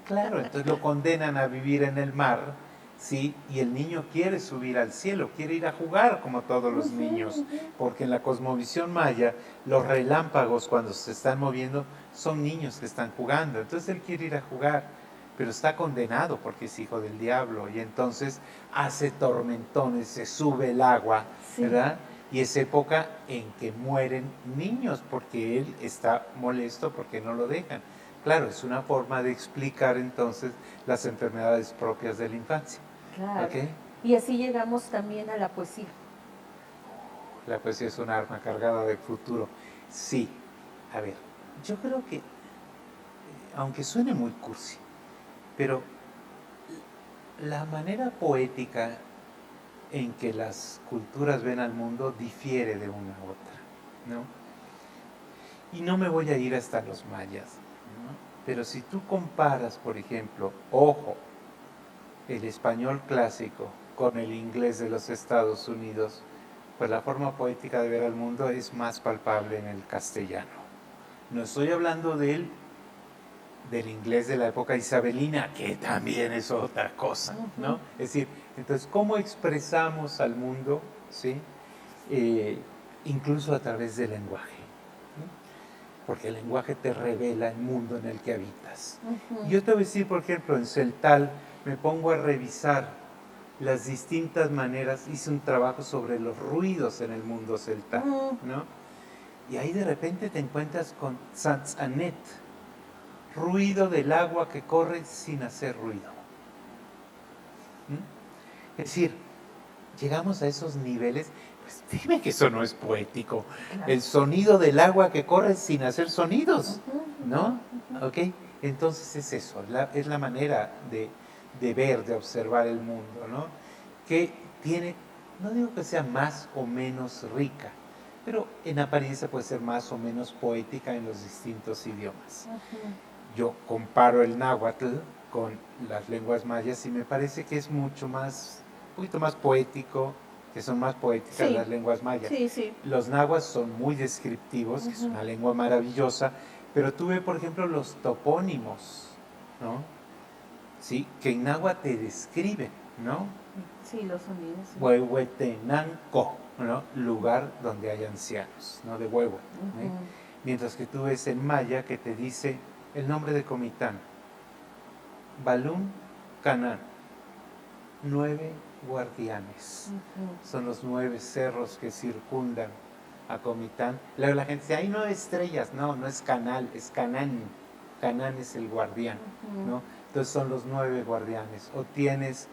Claro, entonces lo condenan a vivir en el mar, ¿sí? Y el niño quiere subir al cielo, quiere ir a jugar como todos los niños, porque en la cosmovisión maya los relámpagos cuando se están moviendo son niños que están jugando, entonces él quiere ir a jugar, pero está condenado porque es hijo del diablo y entonces hace tormentones, se sube el agua, Sí. ¿verdad? Y es época en que mueren niños porque él está molesto porque no lo dejan. Claro, es una forma de explicar entonces las enfermedades propias de la infancia. Claro. ¿Ok? Y así llegamos también a la poesía. La poesía es un arma cargada de futuro. Sí, a ver, yo creo que, aunque suene muy cursi, pero la manera poética en que las culturas ven al mundo difiere de una a otra, ¿no? Y no me voy a ir hasta los mayas, ¿no? Pero si tú comparas, por ejemplo, ojo, el español clásico con el inglés de los Estados Unidos, pues la forma poética de ver al mundo es más palpable en el castellano. No estoy hablando del inglés de la época isabelina, que también es otra cosa, ¿no? Es decir, entonces, ¿cómo expresamos al mundo, ¿sí? Incluso a través del lenguaje? Porque el lenguaje te revela el mundo en el que habitas. Y yo te voy a decir, por ejemplo, en Celtal me pongo a revisar las distintas maneras, hice un trabajo sobre los ruidos en el mundo celtal, ¿no? Y ahí de repente te encuentras con Sansanet, ruido del agua que corre sin hacer ruido. Es decir, llegamos a esos niveles, pues dime que eso no es poético. Claro. El sonido del agua que corre sin hacer sonidos, ¿no? ¿Ok? Entonces es eso, es la manera de ver, de observar el mundo, ¿no? Que tiene, no digo que sea más o menos rica, pero en apariencia puede ser más o menos poética en los distintos idiomas. Yo comparo el náhuatl con las lenguas mayas y me parece que es mucho más, un poquito más poético, que son más poéticas las lenguas mayas. Sí, sí. Los náhuatl son muy descriptivos, que es una lengua maravillosa, pero tuve, por ejemplo, los topónimos, ¿no? Sí, que en náhuatl te describen, ¿no? Sí, los sonidos. Sí. Huehuetenango, ¿no? Lugar donde hay ancianos, ¿no? De huevo. Mientras que tú ves en maya que te dice el nombre de Comitán, Balún Canán, 9 guardianes. Son los 9 cerros que circundan a Comitán. Luego la gente dice, hay 9 estrellas. No, no es Canal, es Canán. Canán es el guardián, ¿no? Entonces son los 9 guardianes. O tienes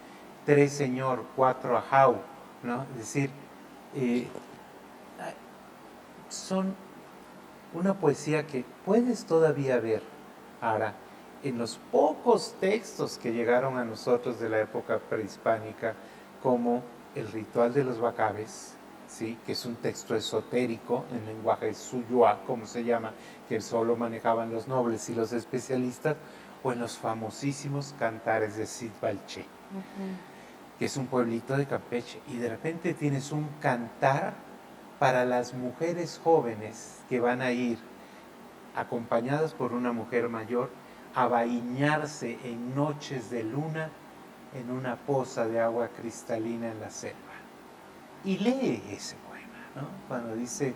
3 Señor, 4 Ajau, ¿no? Es decir, son una poesía que puedes todavía ver ahora en los pocos textos que llegaron a nosotros de la época prehispánica, como el ritual de los bacabes, ¿sí? Que es un texto esotérico en lenguaje suyua, como se llama, que solo manejaban los nobles y los especialistas, o en los famosísimos cantares de Cid Balché, que es un pueblito de Campeche, y de repente tienes un cantar para las mujeres jóvenes que van a ir acompañadas por una mujer mayor a bañarse en noches de luna en una poza de agua cristalina en la selva. Y lee ese poema, ¿no? Cuando dice,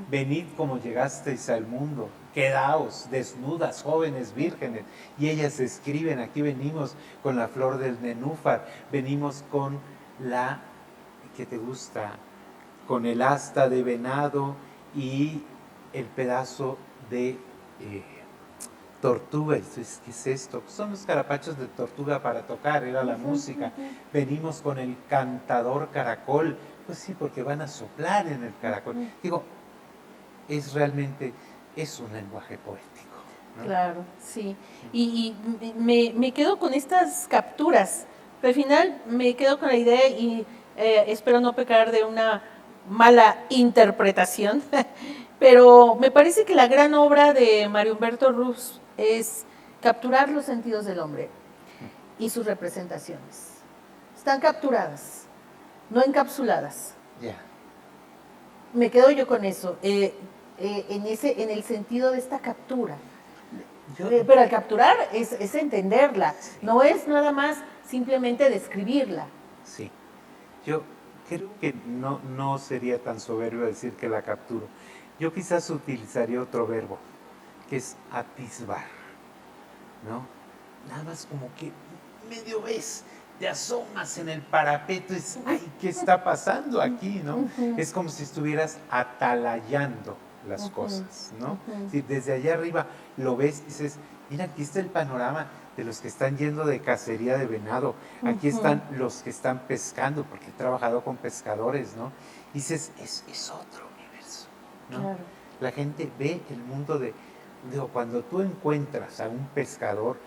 venid como llegasteis al mundo, quedaos desnudas, jóvenes vírgenes, y ellas escriben, aquí venimos con la flor del nenúfar, venimos con la, ¿qué te gusta? Con el asta de venado y el pedazo de tortuga. Entonces, ¿qué es esto? Son los carapachos de tortuga para tocar, era la música. Venimos con el cantador caracol. Pues sí, porque van a soplar en el caracol. Digo, es realmente, es un lenguaje poético, ¿no? Claro, sí. Y me quedo con estas capturas. Pero al final me quedo con la idea y espero no pecar de una mala interpretación, pero me parece que la gran obra de Mario Humberto Ruz es capturar los sentidos del hombre y sus representaciones. Están capturadas, no encapsuladas. Yeah. Me quedo yo con eso, en el sentido de esta captura. Pero al capturar es entenderla, sí. No es nada más simplemente describirla. Sí, yo creo que no sería tan soberbio decir que la capturo. Yo quizás utilizaría otro verbo, que es atisbar, ¿no? Nada más como que medio ves, te asomas en el parapeto y dices, ay, ¿qué está pasando aquí, no? Es como si estuvieras atalayando las cosas, ¿no? Si desde allá arriba lo ves y dices, mira, aquí está el panorama de los que están yendo de cacería de venado, aquí están los que están pescando, porque he trabajado con pescadores, ¿no? Y dices, es otro universo, ¿no? Claro. La gente ve el mundo cuando tú encuentras a un pescador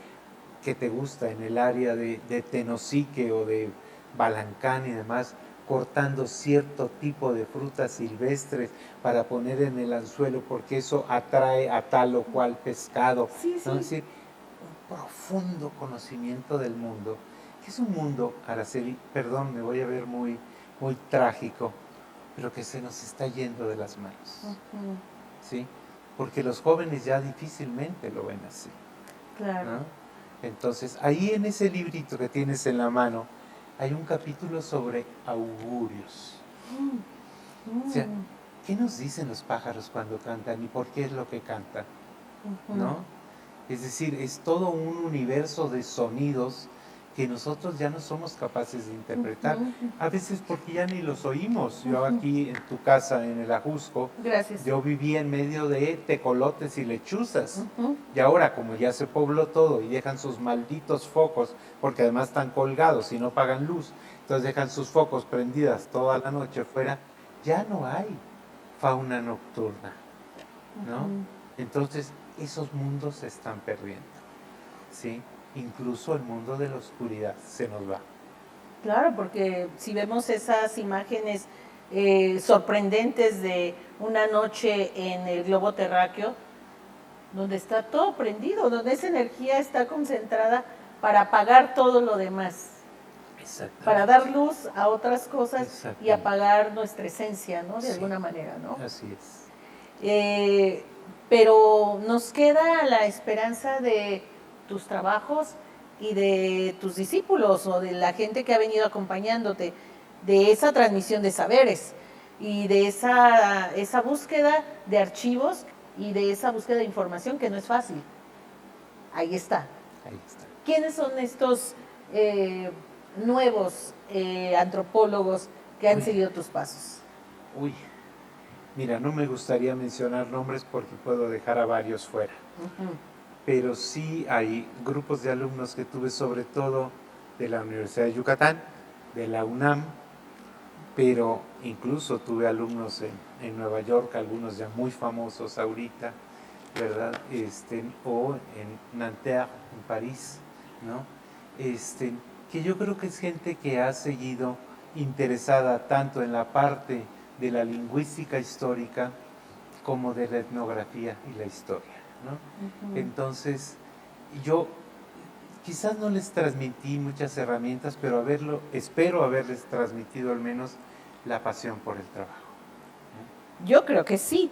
que te gusta en el área de Tenosique o de Balancán y demás, cortando cierto tipo de frutas silvestres para poner en el anzuelo porque eso atrae a tal o cual pescado. Sí, sí. ¿No? Es decir, un profundo conocimiento del mundo, que es un mundo, Araceli, perdón, me voy a ver muy, muy trágico, pero que se nos está yendo de las manos. ¿Sí? Porque los jóvenes ya difícilmente lo ven así. Claro. ¿No? Entonces, ahí en ese librito que tienes en la mano, hay un capítulo sobre augurios. O sea, ¿qué nos dicen los pájaros cuando cantan y por qué es lo que cantan? ¿No? Es decir, es todo un universo de sonidos que nosotros ya no somos capaces de interpretar. A veces porque ya ni los oímos. Yo aquí en tu casa, en el Ajusco, gracias, yo vivía en medio de tecolotes y lechuzas. Y ahora, como ya se pobló todo y dejan sus malditos focos, porque además están colgados y no pagan luz, entonces dejan sus focos prendidas toda la noche fuera, ya no hay fauna nocturna, ¿no? Entonces, esos mundos se están perdiendo, ¿sí? Incluso el mundo de la oscuridad se nos va. Claro, porque si vemos esas imágenes sorprendentes de una noche en el globo terráqueo, donde está todo prendido, donde esa energía está concentrada para apagar todo lo demás, para dar luz a otras cosas y apagar nuestra esencia, ¿no? De alguna manera, ¿no? Así es. Pero nos queda la esperanza de tus trabajos y de tus discípulos o de la gente que ha venido acompañándote, de esa transmisión de saberes y de esa búsqueda de archivos y de esa búsqueda de información que no es fácil. Ahí está. Ahí está. ¿Quiénes son estos nuevos antropólogos que han seguido tus pasos? Uy, mira, no me gustaría mencionar nombres porque puedo dejar a varios fuera. Pero sí hay grupos de alumnos que tuve, sobre todo de la Universidad de Yucatán, de la UNAM, pero incluso tuve alumnos en Nueva York, algunos ya muy famosos ahorita, ¿verdad? O en Nanterre, en París, ¿no? Que yo creo que es gente que ha seguido interesada tanto en la parte de la lingüística histórica como de la etnografía y la historia, ¿no? Entonces, yo quizás no les transmití muchas herramientas, pero espero haberles transmitido al menos la pasión por el trabajo. Yo creo que sí,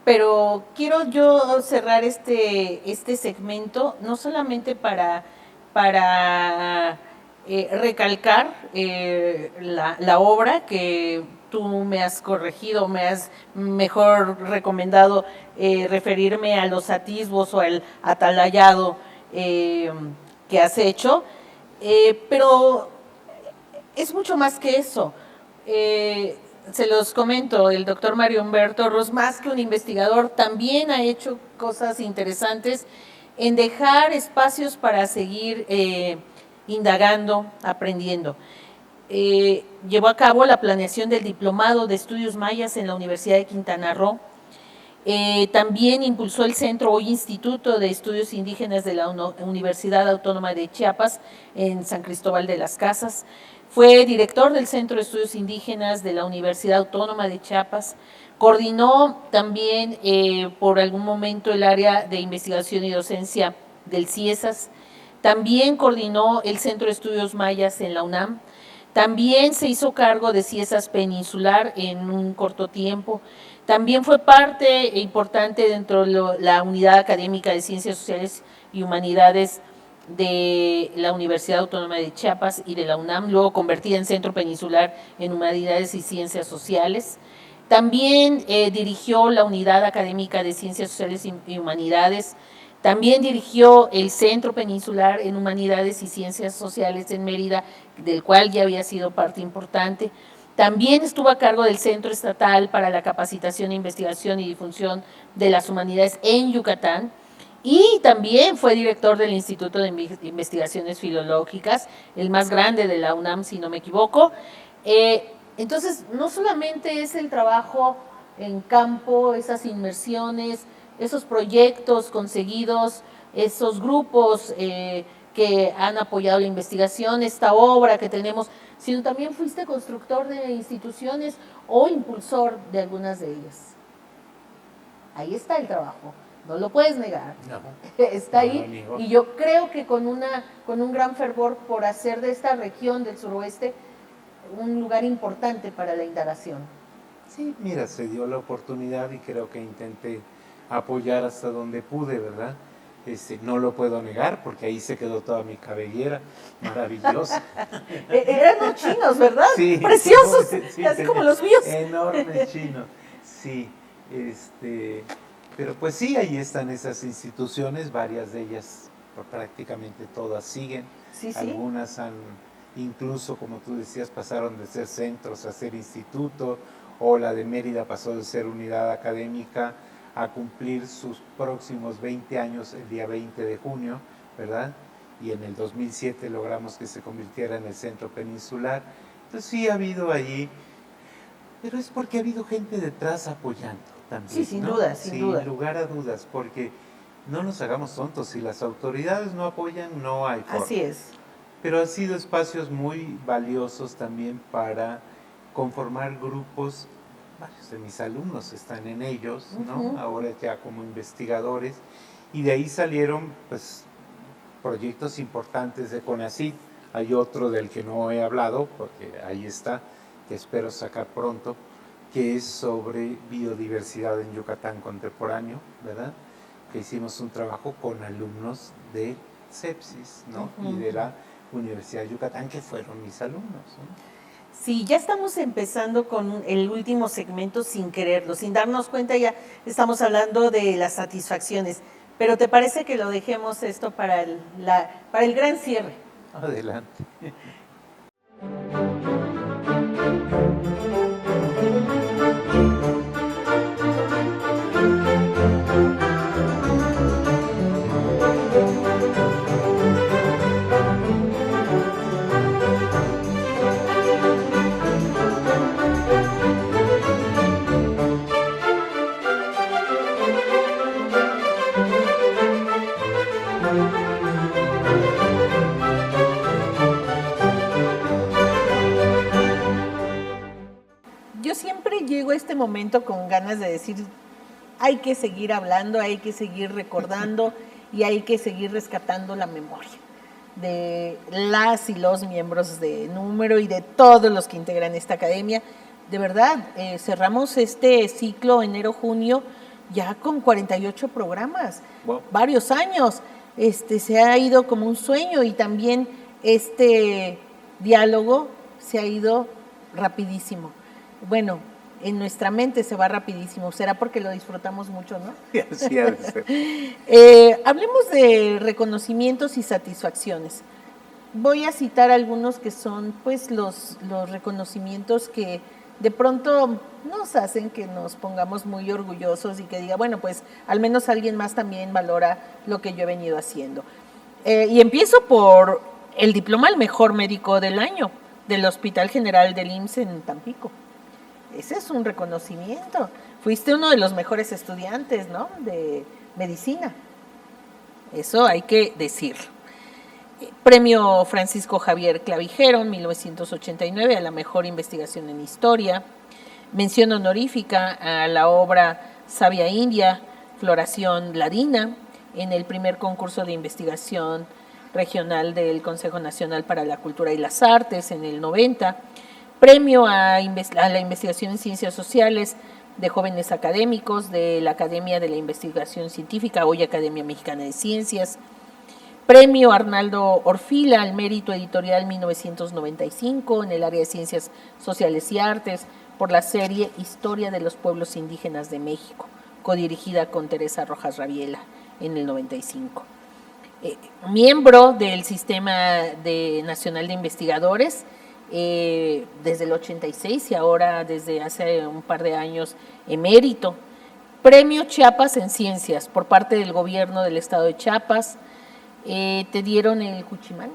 pero quiero yo cerrar este segmento no solamente para recalcar la obra que tú me has corregido, me has mejor recomendado referirme a los atisbos o al atalayado que has hecho, pero es mucho más que eso. Se los comento, el doctor Mario Humberto Ros, más que un investigador, también ha hecho cosas interesantes en dejar espacios para seguir indagando, aprendiendo. Llevó a cabo la planeación del Diplomado de Estudios Mayas en la Universidad de Quintana Roo. También impulsó el Centro o Instituto de Estudios Indígenas de la Universidad Autónoma de Chiapas en San Cristóbal de las Casas. Fue director del Centro de Estudios Indígenas de la Universidad Autónoma de Chiapas. Coordinó también por algún momento el área de investigación y docencia del CIESAS. También coordinó el Centro de Estudios Mayas en la UNAM. También se hizo cargo de CIESAS Peninsular en un corto tiempo. También fue parte importante dentro de la Unidad Académica de Ciencias Sociales y Humanidades de la Universidad Autónoma de Chiapas y de la UNAM, luego convertida en Centro Peninsular en Humanidades y Ciencias Sociales. También dirigió la Unidad Académica de Ciencias Sociales y Humanidades. También dirigió el Centro Peninsular en Humanidades y Ciencias Sociales en Mérida, del cual ya había sido parte importante. También estuvo a cargo del Centro Estatal para la Capacitación, Investigación y Difusión de las Humanidades en Yucatán. Y también fue director del Instituto de Investigaciones Filológicas, el más grande de la UNAM, si no me equivoco. Entonces, no solamente es el trabajo en campo, esas inmersiones, esos proyectos conseguidos, esos grupos que han apoyado la investigación, esta obra que tenemos, sino también fuiste constructor de instituciones o impulsor de algunas de ellas. Ahí está el trabajo. No lo puedes negar, no, está ahí, y yo creo que con un gran fervor por hacer de esta región del suroeste un lugar importante para la indagación. Sí, mira, se dio la oportunidad y creo que intenté apoyar hasta donde pude, ¿verdad? No lo puedo negar porque ahí se quedó toda mi cabellera, maravillosa. Eran unos chinos, ¿verdad? Sí, preciosos, sí, así como los míos. Enormes chinos, sí, pero pues sí, ahí están esas instituciones, varias de ellas, prácticamente todas siguen. Sí, sí. Algunas han, incluso como tú decías, pasaron de ser centros a ser instituto, o la de Mérida pasó de ser unidad académica a cumplir sus próximos 20 años el día 20 de junio, ¿verdad? Y en el 2007 logramos que se convirtiera en el Centro Peninsular. Entonces sí ha habido allí, pero es porque ha habido gente detrás apoyando también. Sí, sin ¿no? duda, sin duda. Sin lugar a dudas, porque no nos hagamos tontos, si las autoridades no apoyan, no hay forma. Así es. Pero han sido espacios muy valiosos también para conformar grupos. Varios de mis alumnos están en ellos, ¿no? Ahora ya como investigadores, y de ahí salieron pues proyectos importantes de CONACYT. Hay otro del que no he hablado, porque ahí está, que espero sacar pronto, que es sobre biodiversidad en Yucatán contemporáneo, ¿verdad? Que hicimos un trabajo con alumnos de CEPSIS, ¿no? Y de la Universidad de Yucatán, que fueron mis alumnos, ¿no? Sí, ya estamos empezando con el último segmento sin quererlo, sin darnos cuenta ya estamos hablando de las satisfacciones, pero ¿te parece que lo dejemos esto para el gran cierre? Adelante. yo siempre llego a este momento con ganas de decir, hay que seguir hablando, hay que seguir recordando y hay que seguir rescatando la memoria de las y los miembros de Número y de todos los que integran esta academia. De verdad, cerramos este ciclo enero-junio ya con 48 programas, wow, varios años. Se ha ido como un sueño y también este diálogo se ha ido rapidísimo. Bueno, en nuestra mente se va rapidísimo, será porque lo disfrutamos mucho, ¿no? Sí, ha de ser. Hablemos de reconocimientos y satisfacciones. Voy a citar algunos que son pues los reconocimientos que de pronto nos hacen que nos pongamos muy orgullosos y que diga, bueno, pues al menos alguien más también valora lo que yo he venido haciendo. Y empiezo por el diploma al mejor médico del año del Hospital General del IMSS en Tampico. Ese es un reconocimiento. Fuiste uno de los mejores estudiantes, ¿no?, de medicina. Eso hay que decirlo. Premio Francisco Javier Clavijero en 1989 a la mejor investigación en historia. Mención honorífica a la obra Savia India, Floración Ladina, en el primer concurso de investigación regional del Consejo Nacional para la Cultura y las Artes en el 90. Premio a la investigación en ciencias sociales de jóvenes académicos de la Academia de la Investigación Científica, hoy Academia Mexicana de Ciencias. Premio Arnaldo Orfila al mérito editorial 1995 en el área de Ciencias Sociales y Artes por la serie Historia de los Pueblos Indígenas de México, codirigida con Teresa Rojas Rabiela en el 95. Miembro del Sistema Nacional de Investigadores desde el 86 y ahora desde hace un par de años emérito. Premio Chiapas en Ciencias por parte del gobierno del estado de Chiapas. Te dieron el Cuchimán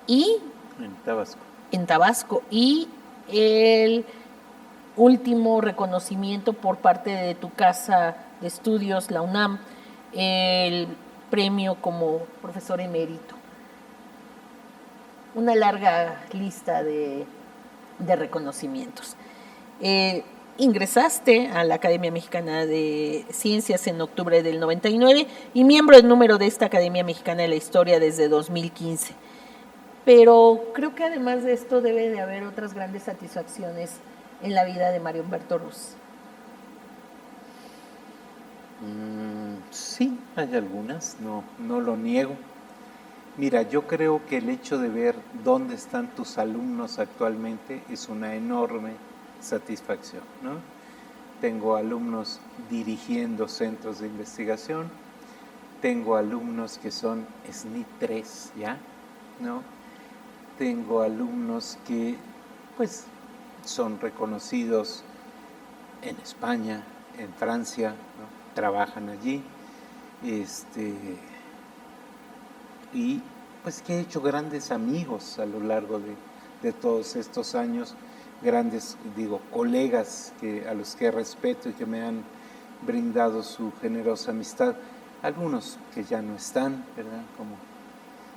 y en Tabasco y el último reconocimiento por parte de tu casa de estudios, la UNAM, el premio como profesor emérito. Una larga lista de reconocimientos. Ingresaste a la Academia Mexicana de Ciencias en octubre del 99 y miembro del número de esta Academia Mexicana de la Historia desde 2015. Pero creo que además de esto debe de haber otras grandes satisfacciones en la vida de Mario Humberto Ruz. Sí, hay algunas, no lo niego. Mira, yo creo que el hecho de ver dónde están tus alumnos actualmente es una enorme satisfacción, ¿no? Tengo alumnos dirigiendo centros de investigación, tengo alumnos que son SNI 3, ¿ya? ¿No? Tengo alumnos que, pues, son reconocidos en España, en Francia, ¿no? Trabajan allí, y pues que he hecho grandes amigos a lo largo de todos estos años, grandes, colegas a los que respeto y que me han brindado su generosa amistad, algunos que ya no están, ¿verdad?, como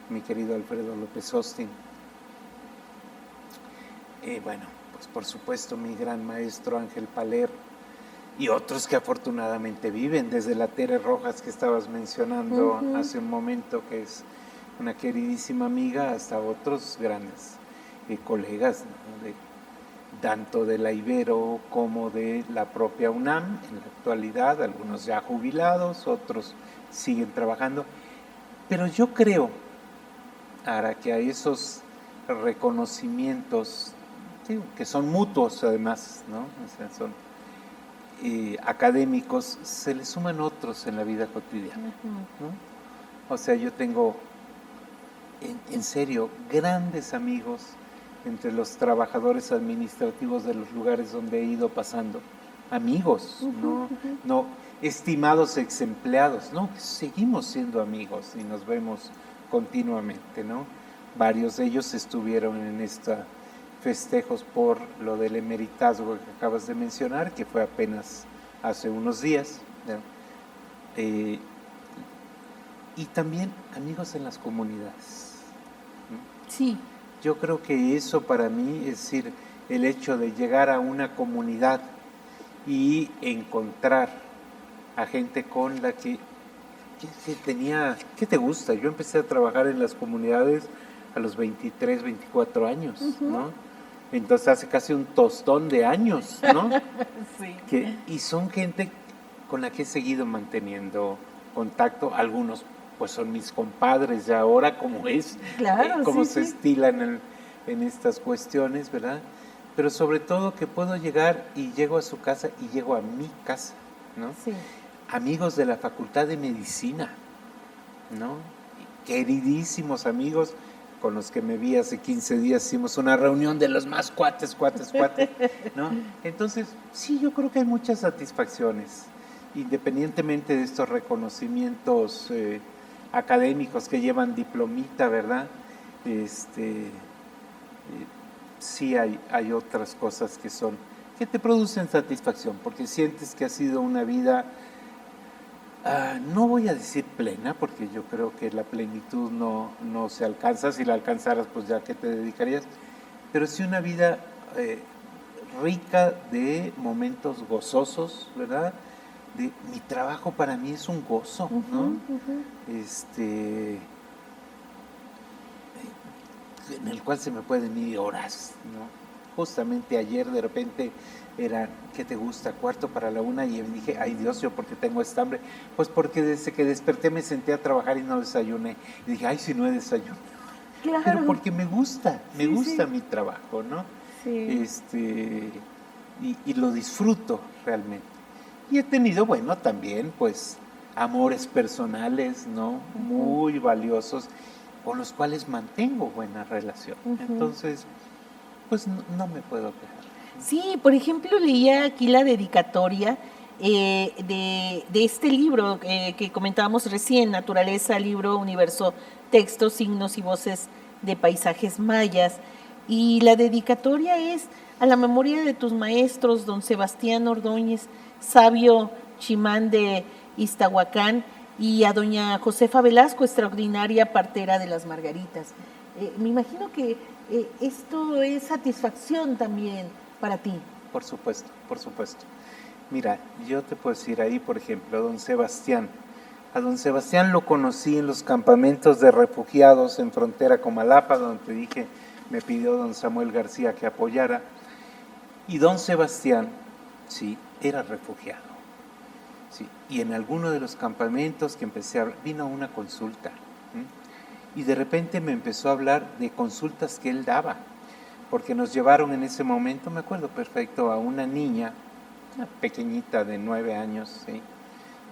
mi querido Alfredo López Austin. Bueno, pues por supuesto mi gran maestro Ángel Paler y otros que afortunadamente viven, desde la Tere Rojas que estabas mencionando hace un momento, que es una queridísima amiga, hasta otros grandes colegas, ¿no?, tanto de la Ibero como de la propia UNAM en la actualidad, algunos ya jubilados, otros siguen trabajando. Pero yo creo, ahora, que a esos reconocimientos, que son mutuos además, ¿no?, o sea, son académicos, se les suman otros en la vida cotidiana, ¿no? O sea, yo tengo, en serio, grandes amigos entre los trabajadores administrativos de los lugares donde he ido pasando, amigos, no estimados ex empleados, no, seguimos siendo amigos y nos vemos continuamente, ¿no? Varios de ellos estuvieron en estos festejos por lo del emeritazgo que acabas de mencionar, que fue apenas hace unos días, ¿no? Y también amigos en las comunidades, ¿no? Sí. Yo creo que eso para mí, es decir, el hecho de llegar a una comunidad y encontrar a gente con la que tenía, ¿qué te gusta? Yo empecé a trabajar en las comunidades a los 23, 24 años, ¿no? Entonces hace casi un tostón de años, ¿no? Sí. Y son gente con la que he seguido manteniendo contacto. Algunos pues son mis compadres ya ahora, como es, Claro, cómo sí, se sí. estilan en estas cuestiones, ¿verdad? Pero sobre todo que puedo llegar y llego a su casa y llego a mi casa, ¿no? Sí. Amigos de la Facultad de Medicina, ¿no? Queridísimos amigos con los que me vi hace 15 días, hicimos una reunión de los más cuates, ¿no? Entonces, sí, yo creo que hay muchas satisfacciones, independientemente de estos reconocimientos académicos que llevan diplomita, ¿verdad? Sí hay otras cosas que te producen satisfacción, porque sientes que ha sido una vida, no voy a decir plena, porque yo creo que la plenitud no se alcanza. Si la alcanzaras, pues ya que te dedicarías, pero sí una vida rica de momentos gozosos, ¿verdad? Mi trabajo para mí es un gozo, ¿no? En el cual se me pueden ir horas, ¿no? Justamente ayer de repente era, ¿qué te gusta? 1:45, y dije, ay Dios, ¿yo por qué tengo esta hambre? Pues porque desde que desperté me senté a trabajar y no desayuné. Y dije, ay, si no he desayunado. Claro. Pero porque me gusta Sí, mi trabajo, ¿no? Sí. Y lo disfruto realmente. Y he tenido, bueno, también pues amores personales, ¿no? Muy valiosos, con los cuales mantengo buena relación. Entonces, pues no me puedo quejar. Sí, por ejemplo, leía aquí la dedicatoria de este libro que comentábamos recién, Naturaleza, Libro, Universo, Textos, Signos y Voces de Paisajes Mayas. Y la dedicatoria es a la memoria de tus maestros, don Sebastián Ordóñez, sabio chimán de Iztahuacán, y a doña Josefa Velasco, extraordinaria partera de las Margaritas. Me imagino que esto es satisfacción también para ti. Por supuesto, por supuesto. Mira, yo te puedo decir ahí, por ejemplo, a don Sebastián. A don Sebastián lo conocí en los campamentos de refugiados en frontera con Malapa, donde te dije, me pidió don Samuel García que apoyara. Y don Sebastián, sí, era refugiado. Sí, y en alguno de los campamentos que empecé a hablar, vino a una consulta. Y de repente me empezó a hablar de consultas que él daba, porque nos llevaron en ese momento, me acuerdo perfecto, a una niña, una pequeñita de 9 años, ¿sí?,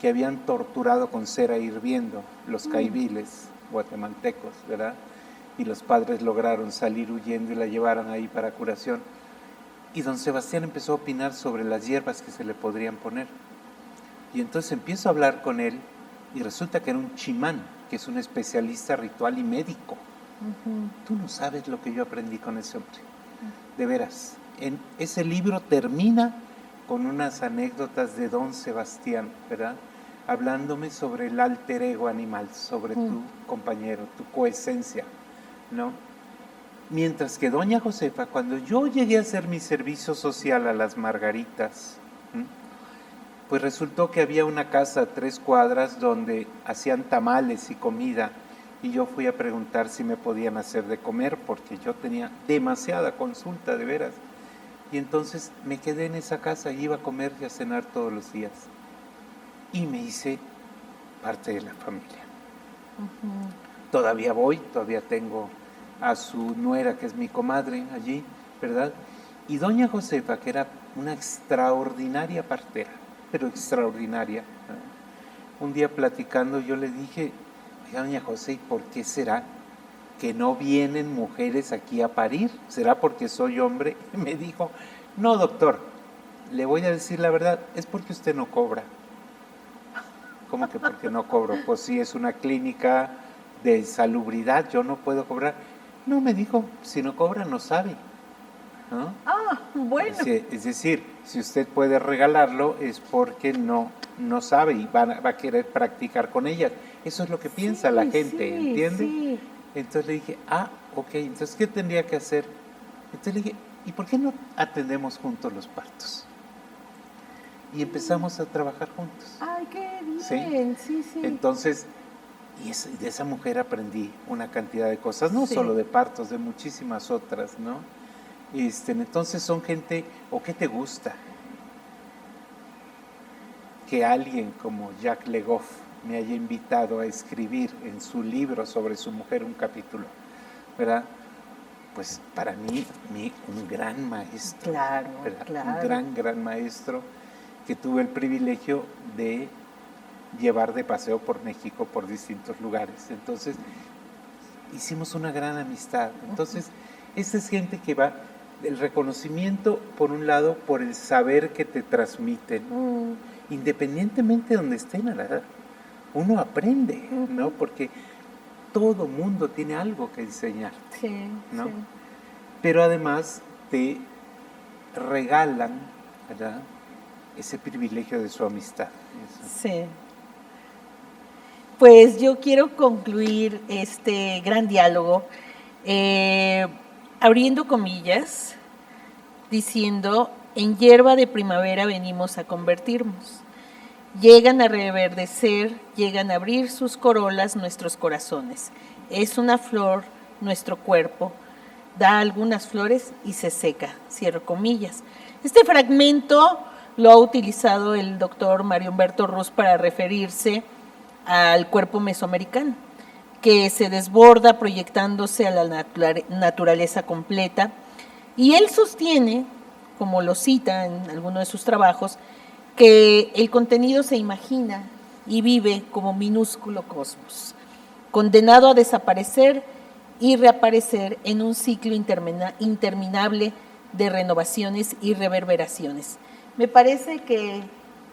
que habían torturado con cera hirviendo los caibiles guatemaltecos, ¿verdad? Y los padres lograron salir huyendo y la llevaron ahí para curación. Y don Sebastián empezó a opinar sobre las hierbas que se le podrían poner. Y entonces empiezo a hablar con él y resulta que era un chimán, que es un especialista ritual y médico. Tú no sabes lo que yo aprendí con ese hombre. De veras, ese libro termina con unas anécdotas de don Sebastián, ¿verdad?, hablándome sobre el alter ego animal, sobre tu compañero, tu coesencia, ¿no? Mientras que doña Josefa, cuando yo llegué a hacer mi servicio social a las Margaritas, pues resultó que había una casa a 3 cuadras donde hacían tamales y comida, y yo fui a preguntar si me podían hacer de comer, porque yo tenía demasiada consulta, de veras. Y entonces me quedé en esa casa y iba a comer y a cenar todos los días. Y me hice parte de la familia. Todavía voy, todavía tengo a su nuera, que es mi comadre, allí, ¿verdad? Y doña Josefa, que era una extraordinaria partera, pero extraordinaria. Un día platicando yo le dije, oiga, doña José, ¿por qué será que no vienen mujeres aquí a parir? ¿Será porque soy hombre? Y me dijo, no, doctor, le voy a decir la verdad, es porque usted no cobra. ¿Cómo que porque no cobro? Pues sí, es una clínica de salubridad, yo no puedo cobrar. No, me dijo, si no cobra no sabe, ¿no? Ah, bueno. Es decir, si usted puede regalarlo es porque no sabe y va a querer practicar con ellas. Eso es lo que piensa la gente, ¿entiende? Sí. Entonces le dije, ok, entonces ¿qué tendría que hacer? Entonces le dije, ¿y por qué no atendemos juntos los partos? Y empezamos a trabajar juntos. ¡Ay, qué bien! Sí, sí. Entonces, de esa mujer aprendí una cantidad de cosas, no Sí. solo de partos, de muchísimas otras, ¿no? Entonces son gente, ¿o qué te gusta? Que alguien como Jacques Le Goff me haya invitado a escribir en su libro sobre su mujer un capítulo, ¿verdad? Pues para mí un gran maestro, Claro, ¿verdad? claro. Un gran maestro que tuve el privilegio de llevar de paseo por México, por distintos lugares. Entonces, hicimos una gran amistad. Entonces, esa es gente que va, el reconocimiento, por un lado, por el saber que te transmiten, independientemente de donde estén, ¿verdad? Uno aprende, ¿no? Porque todo mundo tiene algo que enseñarte, Sí, ¿no? sí. Pero además te regalan, ¿verdad?, ese privilegio de su amistad. Eso. Sí. Pues yo quiero concluir este gran diálogo abriendo comillas, diciendo: en hierba de primavera venimos a convertirnos. Llegan a reverdecer, llegan a abrir sus corolas nuestros corazones. Es una flor nuestro cuerpo, da algunas flores y se seca, cierro comillas. Este fragmento lo ha utilizado el doctor Mario Humberto Rus para referirse al cuerpo mesoamericano, que se desborda proyectándose a la naturaleza completa, y él sostiene, como lo cita en alguno de sus trabajos, que el contenido se imagina y vive como minúsculo cosmos, condenado a desaparecer y reaparecer en un ciclo interminable de renovaciones y reverberaciones. Me parece que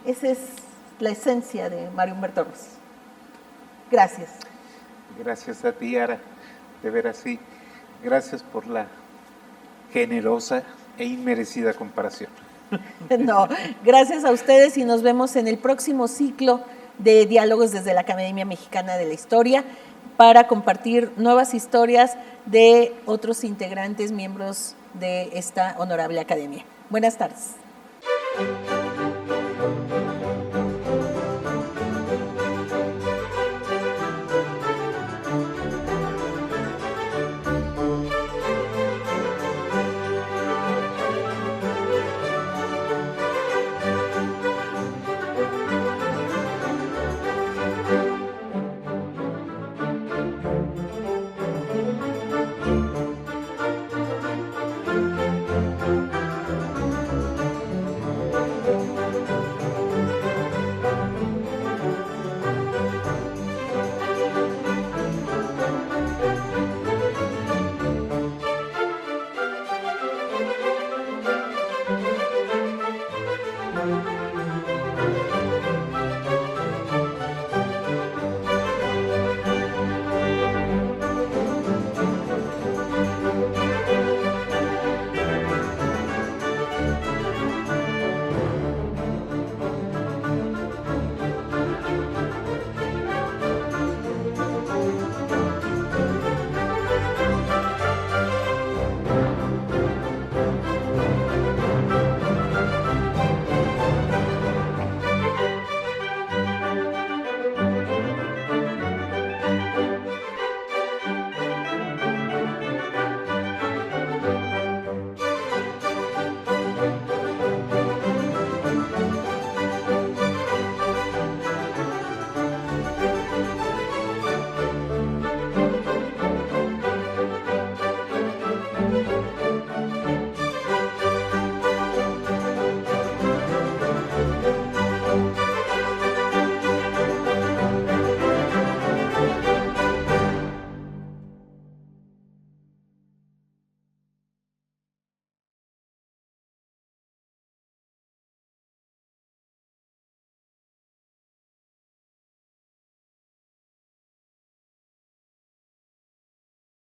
esa es la esencia de Mario Humberto Rus. Gracias. Gracias a ti, Ara, de ver así. Gracias por la generosa e inmerecida comparación. No, gracias a ustedes y nos vemos en el próximo ciclo de Diálogos desde la Academia Mexicana de la Historia para compartir nuevas historias de otros integrantes, miembros de esta honorable academia. Buenas tardes.